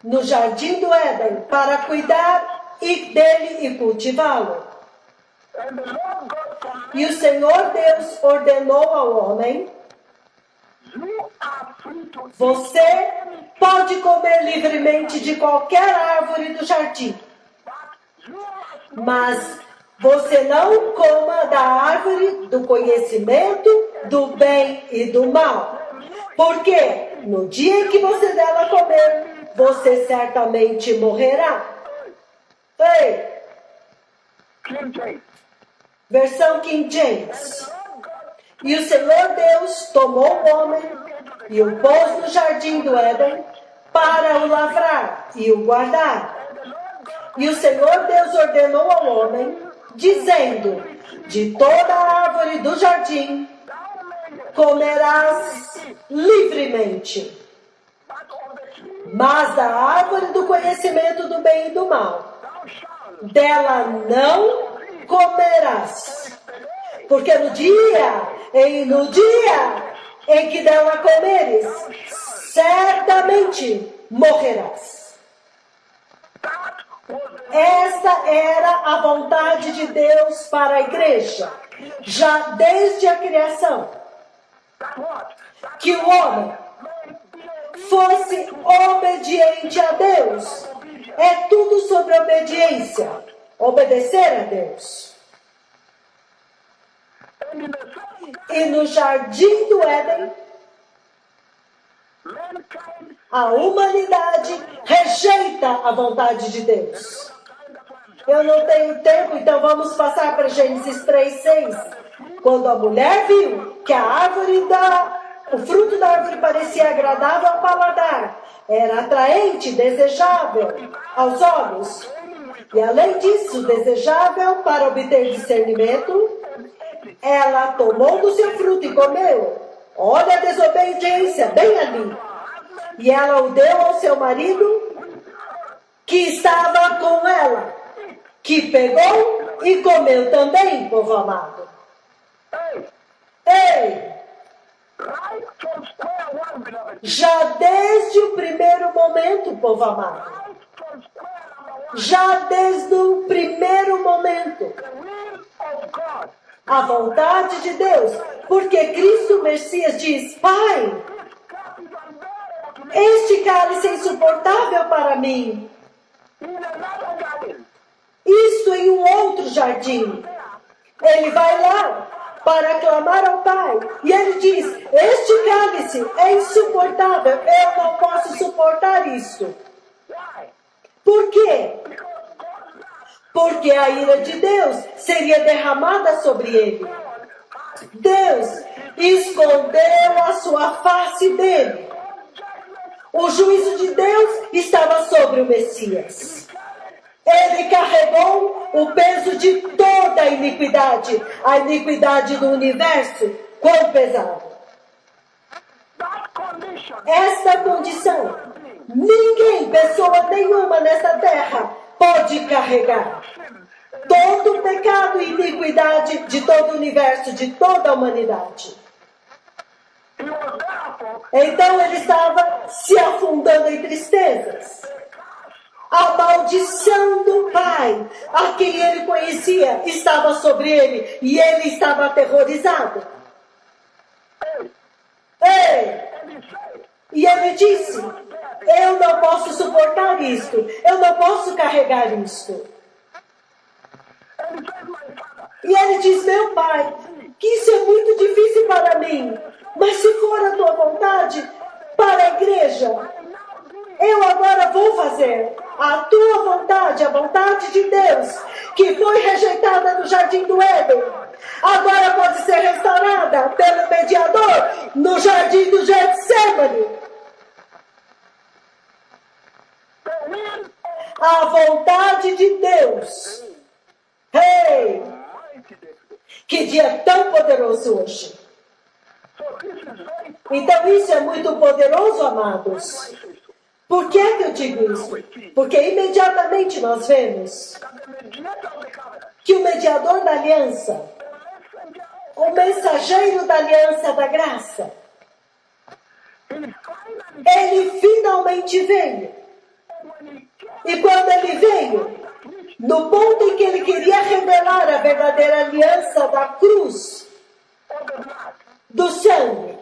no jardim do Éden para cuidar dele e cultivá-lo. and the Lord God commanded, E o Senhor Deus ordenou ao homem: you are free to eat, Você pode comer livremente de qualquer árvore do jardim, but you must not mas você não coma da árvore do conhecimento do bem e do mal. Porque no dia em que você dela comer, você certamente morrerá. Ei, King James. versão King James. Lord God E o Senhor Deus tomou o homem e o pôs no jardim do Éden para o lavrar e o guardar. E o Senhor Deus ordenou ao homem, dizendo: De toda a árvore do jardim comerás livremente, but of the tree mas da árvore do conhecimento do bem e do mal, thou shalt dela não comerás. Porque no dia em que dela comeres, certamente morrerás. that was the Esta era a vontade de Deus para a igreja, já desde a criação, that what? That que o homem fosse obediente a Deus. É tudo sobre obediência, obedecer a Deus. and in the same E no jardim do Éden, mankind a humanidade rejeita a vontade de Deus. Eu não tenho tempo, então vamos passar para Gênesis 3:6. Quando a mulher viu que o fruto da árvore parecia agradável ao paladar, era atraente, desejável aos olhos, e além disso, desejável para obter discernimento, ela tomou do seu fruto e comeu. Olha a desobediência, bem ali. E ela o deu ao seu marido, que estava com ela, que pegou e comeu também, povo amado. Ei, right from square one, beloved. já desde o primeiro momento, povo amado, Right from square number one. já desde o primeiro momento, The will of God. a vontade de Deus, porque Cristo Messias diz: Pai, This cup is unbearable to me. este cálice é insuportável para mim. In another garden. Isto em um outro jardim. Ele vai lá para clamar ao Pai. E ele diz: Este cálice é insuportável. Eu não posso suportar isso. Why? Por quê? Because God's wrath, Porque a ira de Deus seria derramada sobre ele. God has Deus escondeu a sua face dele. judgment. O juízo de Deus estava sobre o Messias. Ele carregou o peso de toda a iniquidade do universo. Quão pesado! That condition Esta condição, ninguém, pessoa nenhuma nesta terra, pode carregar. sin pecado e iniquidade de todo o universo, de toda a humanidade. He was therefore Então ele estava se afundando em tristezas. A maldição do Pai, a quem ele conhecia, estava sobre ele e ele estava aterrorizado. Ei! and he said, E ele disse: eu não posso suportar isto, eu não posso carregar isto. and he said, my father, E ele diz: meu pai, que isso é muito difícil para mim, mas se for a tua vontade, para a igreja, eu agora vou fazer a tua vontade, a vontade de Deus, que foi rejeitada no jardim do Éden. Agora pode ser restaurada pelo mediador no jardim do Getsemane. the will of A vontade de Deus. Ei, mighty day. que dia tão poderoso hoje. So this is very Então isso é muito poderoso, amados. Por que é que eu digo isso? Porque imediatamente nós vemos that the mediator of the covenant, que o mediador da aliança, the messenger, o mensageiro da aliança da graça, he finally, ele finalmente veio. when he came, E quando ele veio, no ponto em que ele queria revelar a verdadeira aliança da cruz, of the blood, do sangue,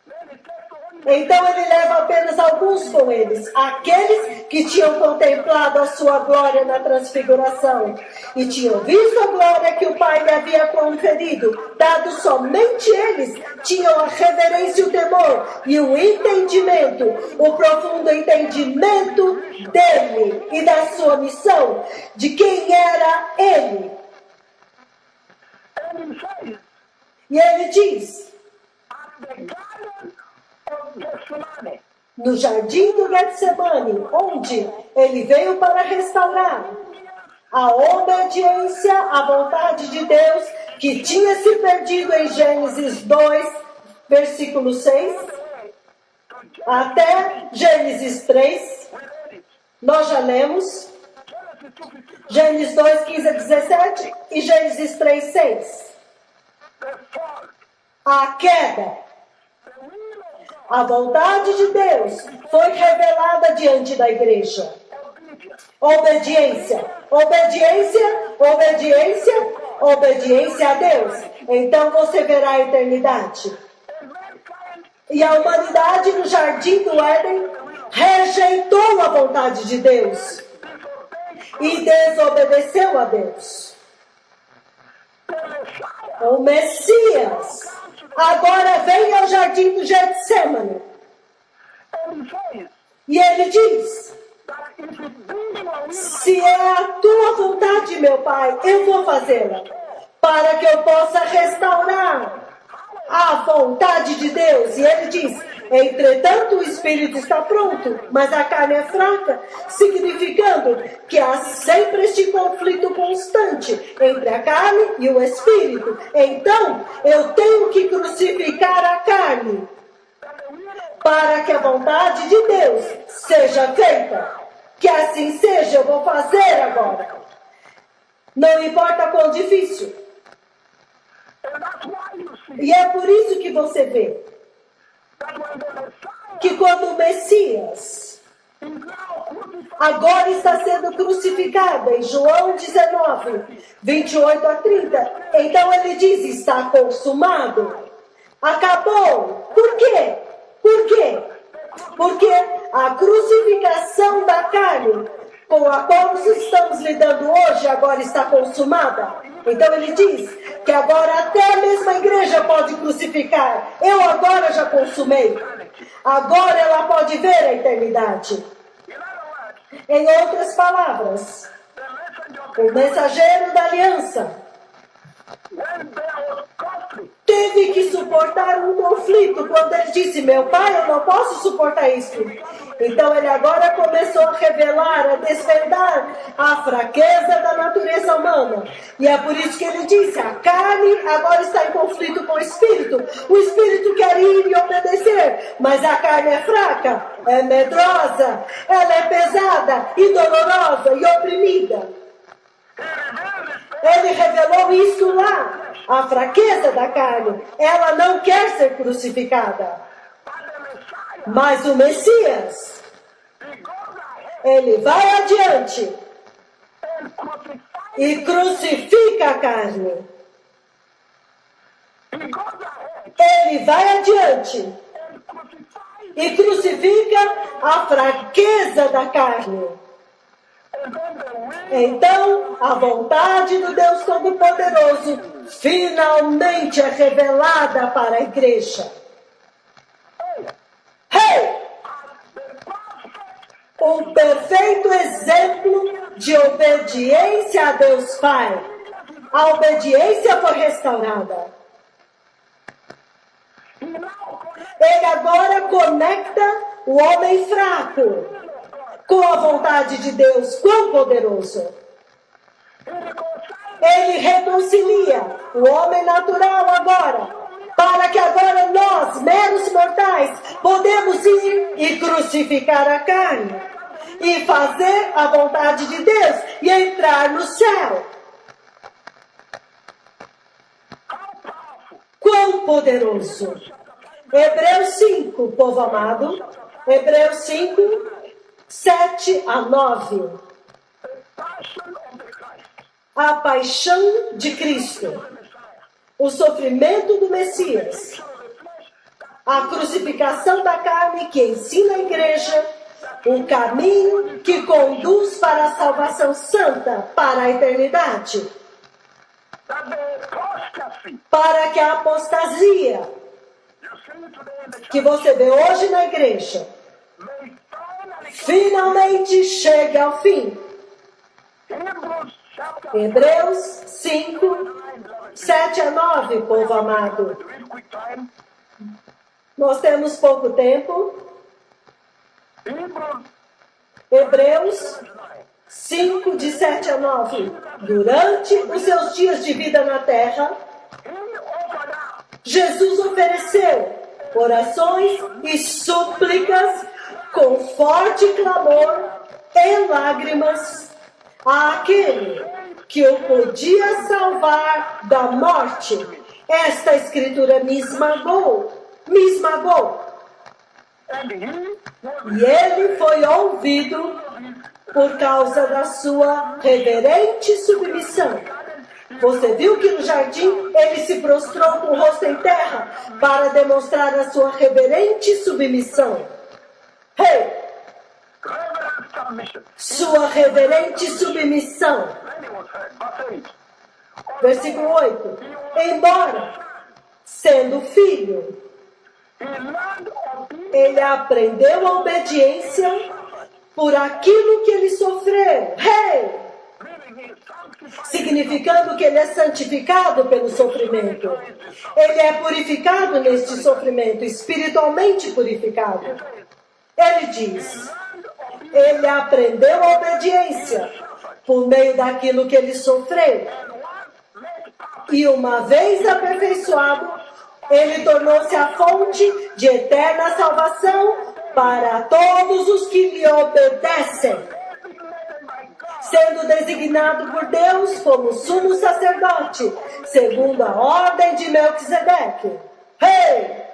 then he takes the only então ele leva apenas alguns com eles, aqueles que tinham contemplado a sua glória na transfiguração e tinham visto a glória que o Pai lhe havia conferido, dado somente eles tinham a reverência e o temor e o entendimento, o profundo entendimento dele e da sua missão, de quem era ele. and he says, E ele diz, at the garden of Gethsemane, no jardim do Getsemane, onde ele veio para restaurar a obediência à vontade de Deus, que tinha se perdido em Gênesis 2, versículo 6, até Gênesis 3, we read it, nós já lemos, Genesis 2:15, Gênesis 2, 15 a 17 e Gênesis 3, 6. the fall, A queda, the will of God, a vontade de Deus foi revelada diante da igreja. obedience, Obediência, obediência, obediência, obediência a Deus. Então você verá a eternidade. and mankind E a humanidade no jardim do Éden rejeitou a vontade de Deus disobeyed e desobedeceu a Deus. the Messiah, O Messias agora vem ao jardim do Getsemane and he says e ele diz: that if it be your will, se é a tua vontade, meu Pai, eu vou fazê-la, para que eu possa restaurar a vontade de Deus. E ele diz: entretanto o espírito está pronto, mas a carne é fraca, significando que há sempre este conflito constante entre a carne e o espírito. Então eu tenho que crucificar a carne para que a vontade de Deus seja feita. Que assim seja, eu vou fazer agora. Não importa quão difícil. and that's why you see E é por isso que você vê that when the Messiah que quando o Messias is now crucified, agora está sendo crucificado, em João 19, 28 a 30, então ele diz: está consumado. Acabou. Por quê? Por quê? Porque a crucificação da carne com a qual nós estamos lidando hoje agora está consumada. Então ele diz que agora até mesmo a igreja pode crucificar. Eu agora já consumei. Agora ela pode ver a eternidade. in other words, Em outras palavras, the messenger of o mensageiro da aliança when there was conflict, teve que suportar um conflito quando ele disse: meu pai, eu não posso suportar isso. Então ele agora começou a revelar, a desvendar a fraqueza da natureza humana. E é por isso que ele disse: a carne agora está em conflito com o espírito. O espírito quer ir e obedecer, mas a carne é fraca, é medrosa, ela é pesada e dolorosa e oprimida. he revealed his Ele revelou isso lá. A fraqueza da carne. Ela não quer ser crucificada. But the Messiah, Mas o Messias, he goes ahead ele vai adiante and crucifies. e crucifica a carne. He goes ahead Ele vai adiante and crucifies. e crucifica a fraqueza da carne. And then the will Então, a vontade do Deus Todo-Poderoso finalmente é revelada para a igreja. Hey! the perfect Um perfeito exemplo de obediência a Deus Pai. A obediência foi restaurada. he now connects Ele agora conecta o homem fraco com a vontade de Deus, quão poderoso. he reconciles Ele reconcilia o homem natural agora, para que agora nós, meros mortais, podemos ir e crucificar a carne, e fazer a vontade de Deus, e entrar no céu. how powerful. Quão poderoso! Hebreus 5, povo amado. Hebreus 5, 7 a 9. Passion of the Christ. A paixão de Cristo. O sofrimento do Messias. A crucificação da carne que ensina a igreja. Um caminho que conduz para a salvação santa, para a eternidade. That the apostasy Para que a apostasia you see today in the church que você vê hoje na igreja may finally finalmente chegue ao fim. Hebrews chapter Hebreus 5, 7 a 9, povo amado. real quick time. Nós temos pouco tempo. Hebrews Hebreus 5, de 7 a 9. Durante os seus dias de vida na terra, he offered up Jesus ofereceu orações e súplicas com forte clamor e lágrimas àquele que o podia salvar da morte. Esta escritura me esmagou. and he was E ele foi ouvido por causa da sua reverente submissão. Você viu que no jardim ele se prostrou com o rosto em terra para demonstrar a sua reverente submissão. Hey! reverent submission. Sua reverente submissão. Then he was heard. Verse 8. Versículo 8. Embora, sendo filho, He learned obedience ele aprendeu a obediência por aquilo que ele sofreu. Hey! meaning he is sanctified. Significando que ele é santificado pelo sofrimento. Ele é purificado neste sofrimento, espiritualmente purificado. Ele diz, ele aprendeu a obediência por meio daquilo que ele sofreu. E uma vez aperfeiçoado, ele tornou-se a fonte de eterna salvação para todos os que lhe obedecem, sendo designado por Deus como sumo sacerdote, segundo a ordem de Melquisedeque. Hey!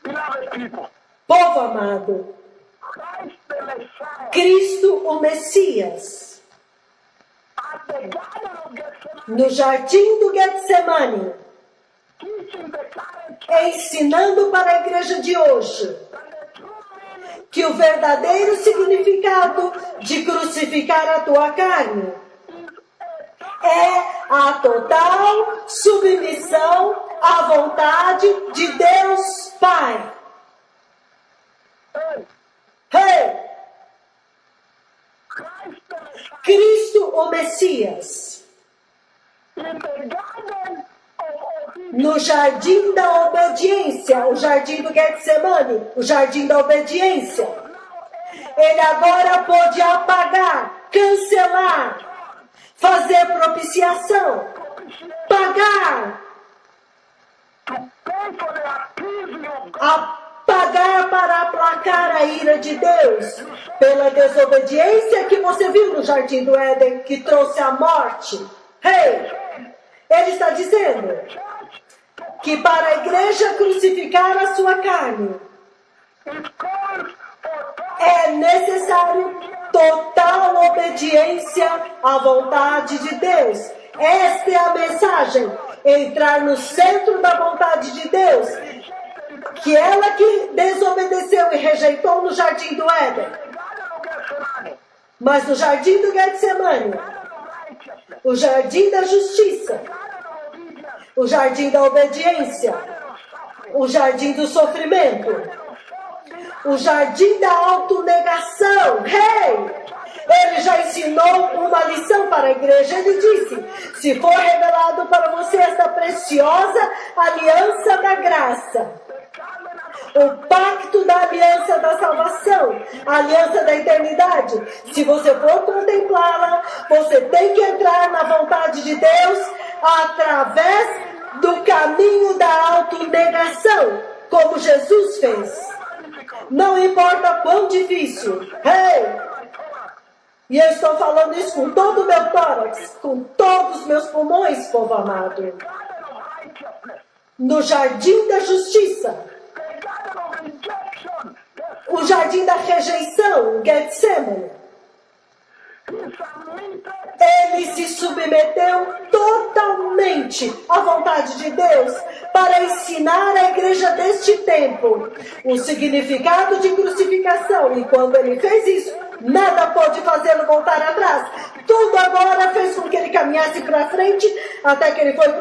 Beloved people, Povo amado, Christ the Messiah Cristo o Messias, at the Garden of Gethsemane, no jardim do Getsemane, teaching the current ensinando para a igreja de hoje that the true meaning que o verdadeiro significado de crucificar a tua carne é a total submissão à vontade de Deus Pai. Hey! Christ the Messiah Cristo o Messias, in the Garden of Obedience no jardim da obediência, o jardim do Getsemane, o jardim da obediência. Ele agora pôde apagar, cancelar, fazer propiciação, pagar, to pay for the appeasing of God. pagar para aplacar a ira de Deus pela desobediência que você viu no jardim do Éden, que trouxe a morte. Hey, ele está dizendo que para a igreja crucificar a sua carne, é necessário total obediência à vontade de Deus. Esta é a mensagem. Entrar no centro da vontade de Deus. Que ela que desobedeceu e rejeitou no jardim do Éden. Mas no jardim do Getsemane, o jardim da justiça, o jardim da obediência, o jardim do sofrimento, o jardim da autonegação. Hey! Ele já ensinou uma lição para a igreja. Ele disse: se for revelado para você esta preciosa aliança da graça, o pacto da aliança da salvação, a aliança da eternidade, se você for contemplá-la, você tem que entrar na vontade de Deus através do caminho da autonegação, como Jesus fez. Não importa quão difícil. Hey! E eu estou falando isso com todo o meu tórax, com todos os meus pulmões, povo amado. No jardim da justiça, o jardim da rejeição, Getsemane, ele se submeteu totalmente à vontade de Deus para ensinar à igreja deste tempo o significado de crucificação. E quando ele fez isso, nada pôde fazê-lo voltar atrás. Tudo agora fez com que ele caminhasse para frente até que ele foi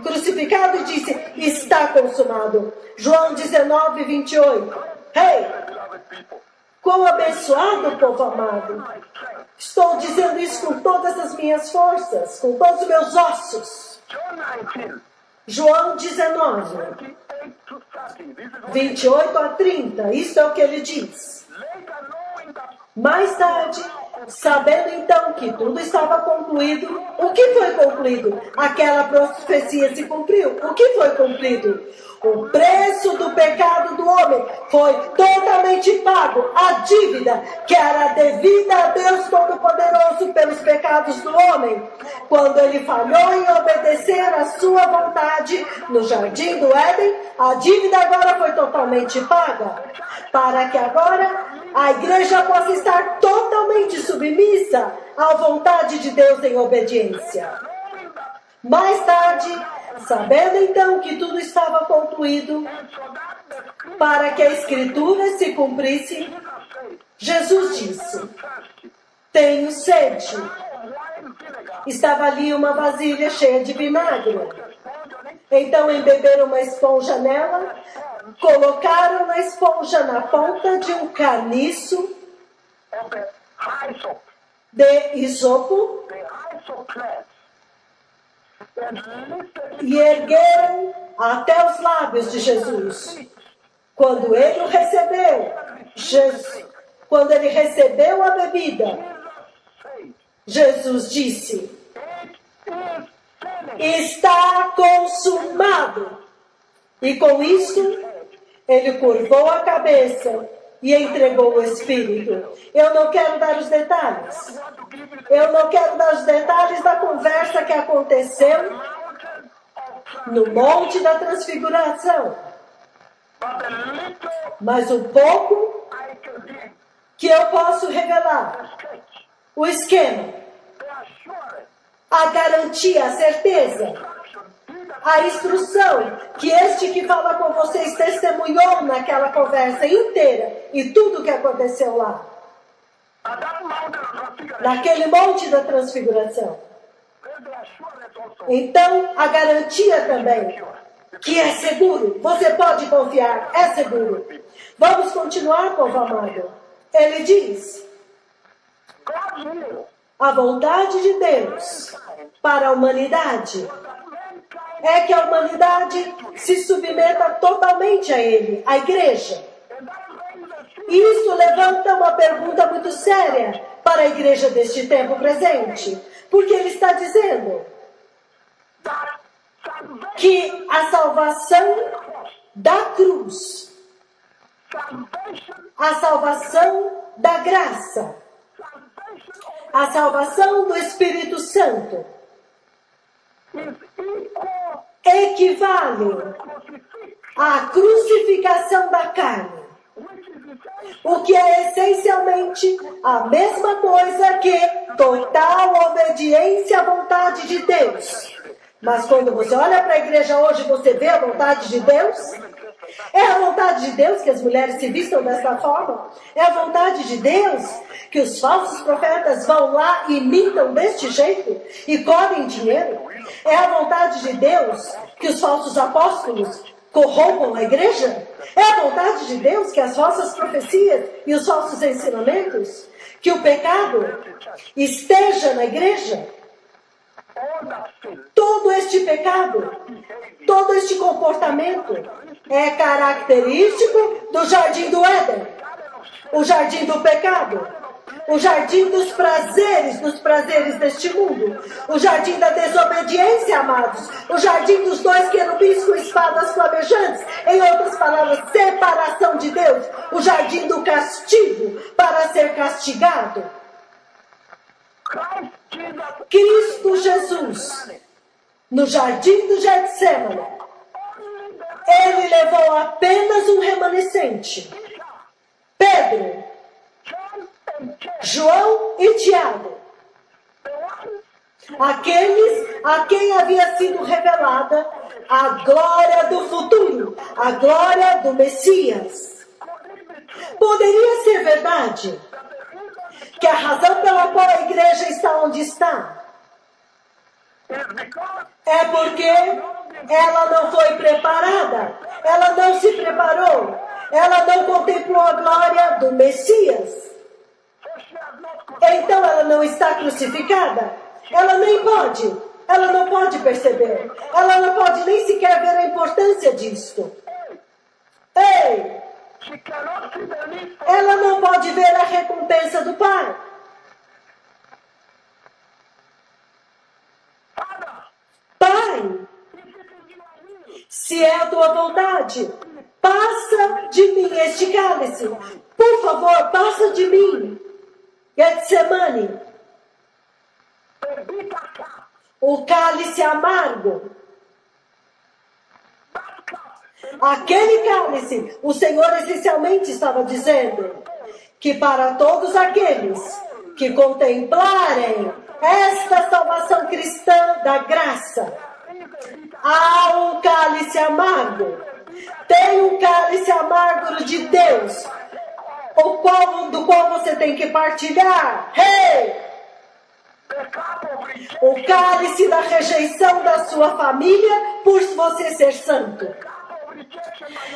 crucificado e disse: está consumado. João 19, 28. Hey! Quão abençoado, povo amado. Estou dizendo isso com todas as minhas forças, com todos os meus ossos. João 19, 28 a 30. Isso é o que ele diz. Mais tarde, sabendo então que tudo estava concluído, o que foi concluído? Aquela profecia se cumpriu. O que foi cumprido? O preço do pecado do homem foi totalmente pago. A dívida que era devida a Deus Todo-Poderoso pelos pecados do homem, quando ele falhou em obedecer a sua vontade no jardim do Éden, a dívida agora foi totalmente paga. Para que agora a igreja possa estar totalmente submissa à vontade de Deus em obediência. Mais tarde, sabendo então que tudo estava concluído, para que a Escritura se cumprisse, Jesus disse: tenho sede. Estava ali uma vasilha cheia de vinagre. Então embeberam uma esponja nela, colocaram a esponja na ponta de um caniço de isopo e ergueram até os lábios de Jesus. Quando ele o recebeu, quando ele recebeu a bebida, Jesus disse: está consumado. E com isso, ele curvou a cabeça e entregou o Espírito. Eu não quero dar os detalhes. Eu não quero dar os detalhes da conversa que aconteceu no Monte da Transfiguração. Mas o pouco que eu posso revelar, o esquema, a garantia, a certeza, a instrução que este que fala com vocês testemunhou naquela conversa inteira e tudo o que aconteceu lá. Naquele Monte da Transfiguração. Então, a garantia também, que é seguro, você pode confiar, é seguro. Vamos continuar, povo amado. Ele diz: a vontade de Deus para a humanidade é que a humanidade se submeta totalmente a Ele, a igreja. E isso levanta uma pergunta muito séria para a igreja deste tempo presente. Porque ele está dizendo que a salvação da cruz, a salvação da graça, a salvação do Espírito Santo, equivale à crucificação da carne, o que é essencialmente a mesma coisa que total obediência à vontade de Deus. Mas quando você olha para a igreja hoje, você vê a vontade de Deus? É a vontade de Deus que as mulheres se vistam dessa forma? É a vontade de Deus que os falsos profetas vão lá e imitam deste jeito e cobrem dinheiro? É a vontade de Deus que os falsos apóstolos corrompam a igreja? É a vontade de Deus que as falsas profecias e os falsos ensinamentos, que o pecado esteja na igreja? Todo este pecado, todo este comportamento é característico do jardim do Éden, o jardim do pecado, o jardim dos prazeres deste mundo, o jardim da desobediência, amados, o jardim dos dois querubins com espadas flamejantes, em outras palavras, separação de Deus, o jardim do castigo para ser castigado. Cristo Jesus, no jardim do Getsemane, ele levou apenas um remanescente, Pedro, João e Tiago, aqueles a quem havia sido revelada a glória do futuro, a glória do Messias. Poderia ser verdade que a razão pela qual a igreja está onde está é porque ela não foi preparada, ela não se preparou, ela não contemplou a glória do Messias. Então ela não está crucificada, ela não pode perceber, ela não pode nem sequer ver a importância disto. Ei! Ela não pode ver a recompensa do Pai. Pai, se é a tua vontade, passa de mim este cálice. Por favor, passa de mim. Getsemane, o cálice amargo. Aquele cálice, o Senhor essencialmente estava dizendo que para todos aqueles que contemplarem esta salvação cristã da graça, há um cálice amargo. Tem um cálice amargo de Deus, do qual você tem que partilhar. O cálice da rejeição da sua família por você ser santo.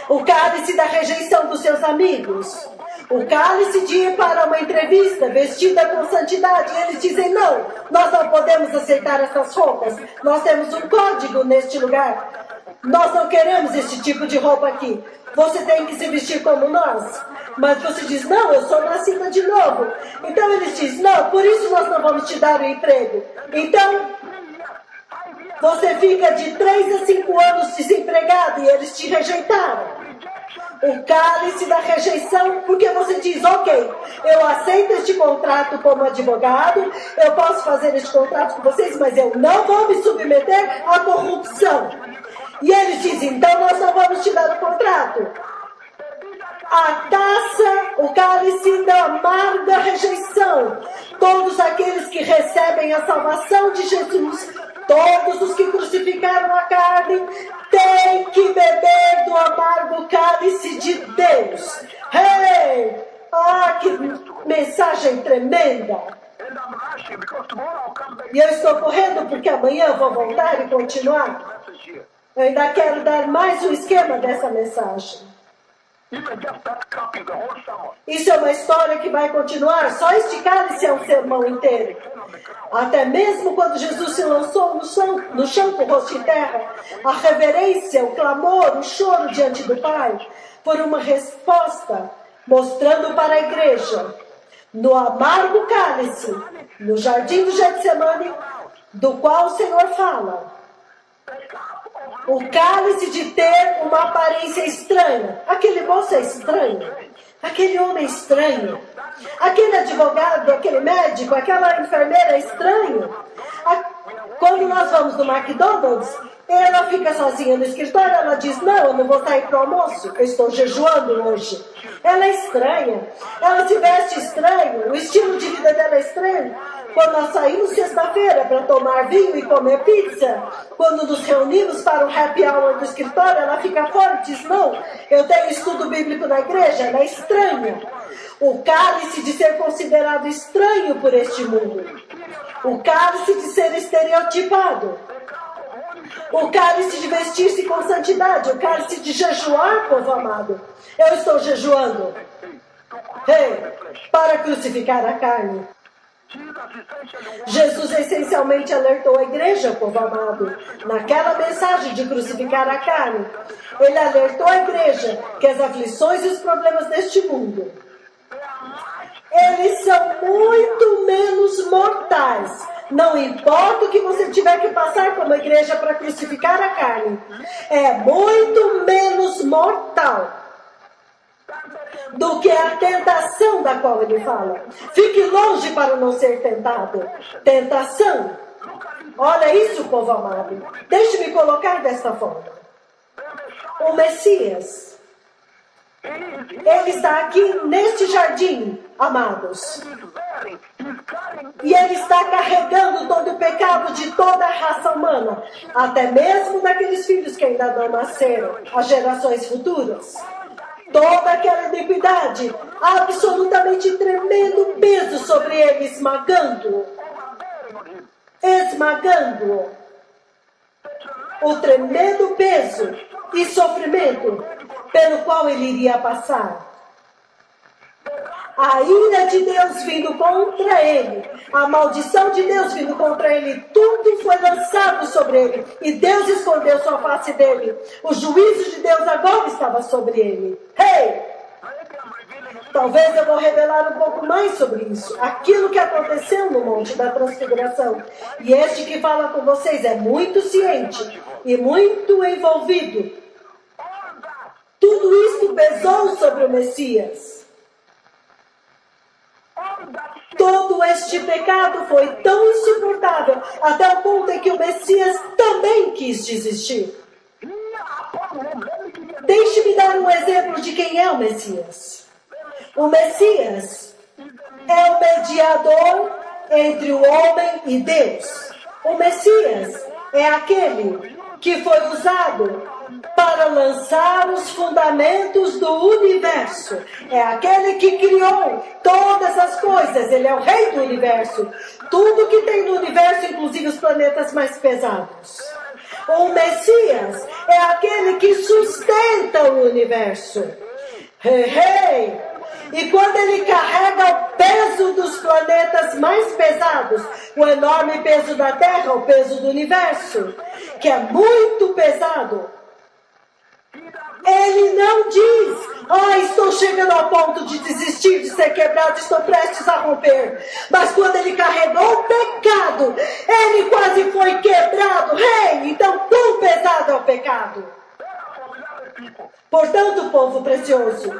O cálice da rejeição dos seus amigos. O cálice de ir para uma entrevista vestida com santidade. E eles dizem, não, nós não podemos aceitar essas roupas. Nós temos um código neste lugar. Nós não queremos este tipo de roupa aqui. Você tem que se vestir como nós. Mas você diz, não, eu sou nascida de novo. Então eles dizem, não, por isso nós não vamos te dar o emprego. Então, você fica de 3 a 5 anos desempregado e eles te rejeitaram. O cálice da rejeição, porque você diz, ok, eu aceito este contrato como advogado, eu posso fazer este contrato com vocês, mas eu não vou me submeter à corrupção. E eles dizem, então nós não vamos te dar o contrato. A taça, o cálice da amarga rejeição. Todos aqueles que recebem a salvação de Jesus, todos os que crucificaram a carne, têm que beber do amargo cálice de Deus. Que mensagem tremenda! E eu estou correndo porque amanhã eu vou voltar e continuar. Eu ainda quero dar mais um esquema dessa mensagem. Isso é uma história que vai continuar. Só este cálice é um sermão inteiro. Até mesmo quando Jesus se lançou no chão com o rosto em terra, a reverência, o clamor, o choro diante do Pai, por uma resposta, mostrando para a igreja, no amargo cálice, no jardim do Getsemane, do qual o Senhor fala. O cálice de ter uma aparência estranha. Aquele moço é estranho. Aquele homem é estranho. Aquele advogado, aquele médico, aquela enfermeira é estranho. Quando nós vamos no McDonald's Ela fica sozinha no escritório, ela diz, não, eu não vou sair para o almoço, eu estou jejuando hoje. Ela é estranha, ela se veste estranho, o estilo de vida dela é estranho. Quando nós saímos sexta-feira para tomar vinho e comer pizza, quando nos reunimos para o happy hour do escritório, ela fica fora e diz, não, eu tenho estudo bíblico na igreja, ela é estranha. O cálice de ser considerado estranho por este mundo. O cálice de ser estereotipado. O cálice de vestir-se com santidade. O cálice de jejuar, povo amado. Eu estou jejuando. Para crucificar a carne. Jesus essencialmente alertou a igreja, povo amado, naquela mensagem de crucificar a carne. Ele alertou a igreja que as aflições e os problemas deste mundo, eles são muito menos mortais. Não importa o que você tiver que passar como igreja para crucificar a carne, é muito menos mortal do que a tentação da qual ele fala. Fique longe para não ser tentado. Tentação. Olha isso, povo amado. Deixe-me colocar desta forma. O Messias, ele está aqui neste jardim, amados. E ele está carregando todo o pecado de toda a raça humana, até mesmo daqueles filhos que ainda não nasceram, as gerações futuras. Toda aquela iniquidade, absolutamente tremendo peso sobre ele, esmagando-o. Esmagando-o. O tremendo peso e sofrimento pelo qual ele iria passar. A ira de Deus vindo contra ele, a maldição de Deus vindo contra ele, tudo foi lançado sobre ele. E Deus escondeu sua face dele. O juízo de Deus agora estava sobre ele. Talvez eu vou revelar um pouco mais sobre isso. Aquilo que aconteceu no Monte da Transfiguração. E este que fala com vocês é muito ciente e muito envolvido. Tudo isso pesou sobre o Messias. Todo este pecado foi tão insuportável até o ponto em que o Messias também quis desistir. Deixe-me dar um exemplo de quem é o Messias. O Messias é o mediador entre o homem e Deus. O Messias é aquele que foi usado para lançar os fundamentos do universo. É aquele que criou todas as coisas. Ele é o rei do universo. Tudo que tem no universo, inclusive os planetas mais pesados. O Messias é aquele que sustenta o universo. E quando ele carrega o peso dos planetas mais pesados, o enorme peso da Terra, o peso do universo, que é muito pesado, ele não diz, estou chegando ao ponto de desistir, de ser quebrado, estou prestes a romper. Mas quando ele carregou o pecado, ele quase foi quebrado. Então quão pesado é o pecado? Portanto, povo precioso,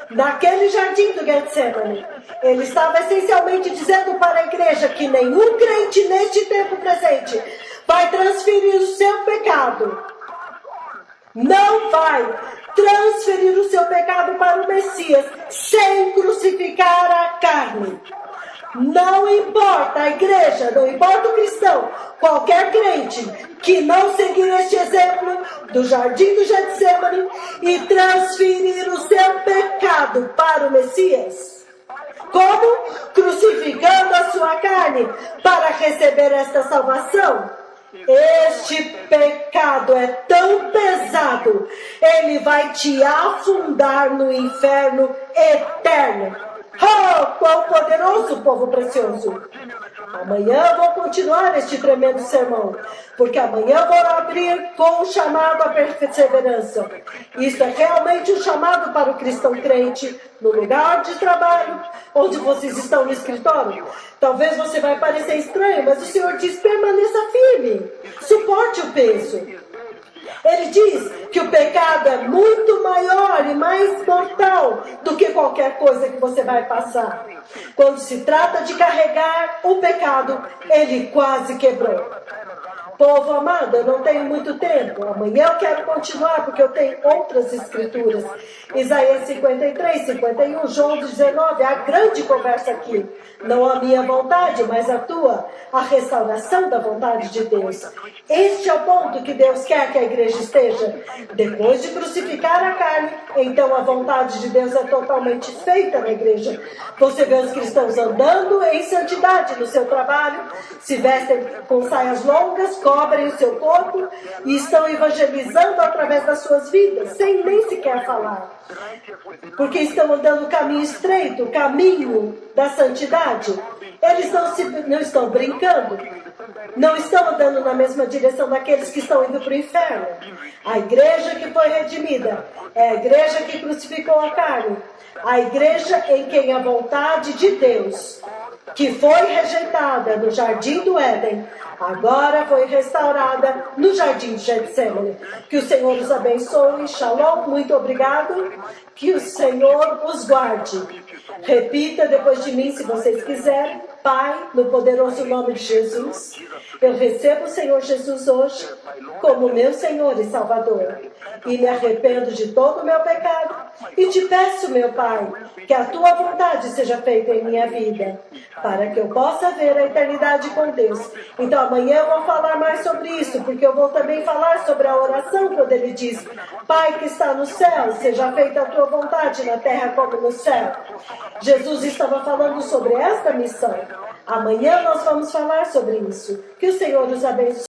naquele jardim do Getsemane, ele estava essencialmente dizendo para a igreja que nenhum crente neste tempo presente vai transferir o seu pecado. Não vai transferir o seu pecado para o Messias sem crucificar a carne. Não importa a igreja, não importa o cristão, qualquer crente que não seguir este exemplo do jardim do Getsemane e transferir o seu pecado para o Messias. Como? Crucificando a sua carne para receber esta salvação. Este pecado é tão pesado, ele vai te afundar no inferno eterno. Quão poderoso, povo precioso! Amanhã eu vou continuar este tremendo sermão, porque amanhã eu vou abrir com o chamado à perseverança. Isso é realmente um chamado para o cristão crente, no lugar de trabalho, onde vocês estão no escritório. Talvez você vai parecer estranho, mas o Senhor diz, permaneça firme, suporte o peso. Ele diz que o pecado é muito maior e mais mortal do que qualquer coisa que você vai passar. Quando se trata de carregar o pecado, ele quase quebrou. Povo amado, eu não tenho muito tempo. Amanhã eu quero continuar, porque eu tenho outras escrituras. Isaías 53, 51, João 19, a grande conversa aqui. Não a minha vontade, mas a tua. A restauração da vontade de Deus. Este é o ponto que Deus quer que a igreja esteja. Depois de crucificar a carne, então a vontade de Deus é totalmente feita na igreja. Você vê os cristãos andando em santidade no seu trabalho, se vestem com saias longas, cobrem o seu corpo e estão evangelizando através das suas vidas, sem nem sequer falar. Porque estão andando o caminho estreito, o caminho da santidade. Eles não estão brincando. Não estão andando na mesma direção daqueles que estão indo para o inferno. A igreja que foi redimida é a igreja que crucificou a carne. A igreja em quem a vontade de Deus, que foi rejeitada no jardim do Éden, agora foi restaurada no jardim de Getsemane. Que o Senhor os abençoe. Shalom, muito obrigado. Que o Senhor os guarde. Repita depois de mim, se vocês quiserem. Pai, no poderoso nome de Jesus, eu recebo o Senhor Jesus hoje como meu Senhor e Salvador. E me arrependo de todo o meu pecado. E te peço, meu Pai, que a tua vontade seja feita em minha vida, para que eu possa ver a eternidade com Deus. Então amanhã eu vou falar mais sobre isso, porque eu vou também falar sobre a oração quando ele diz: Pai que está no céu, seja feita a tua vontade na terra como no céu. Jesus estava falando sobre esta missão. Amanhã nós vamos falar sobre isso. Que o Senhor nos abençoe.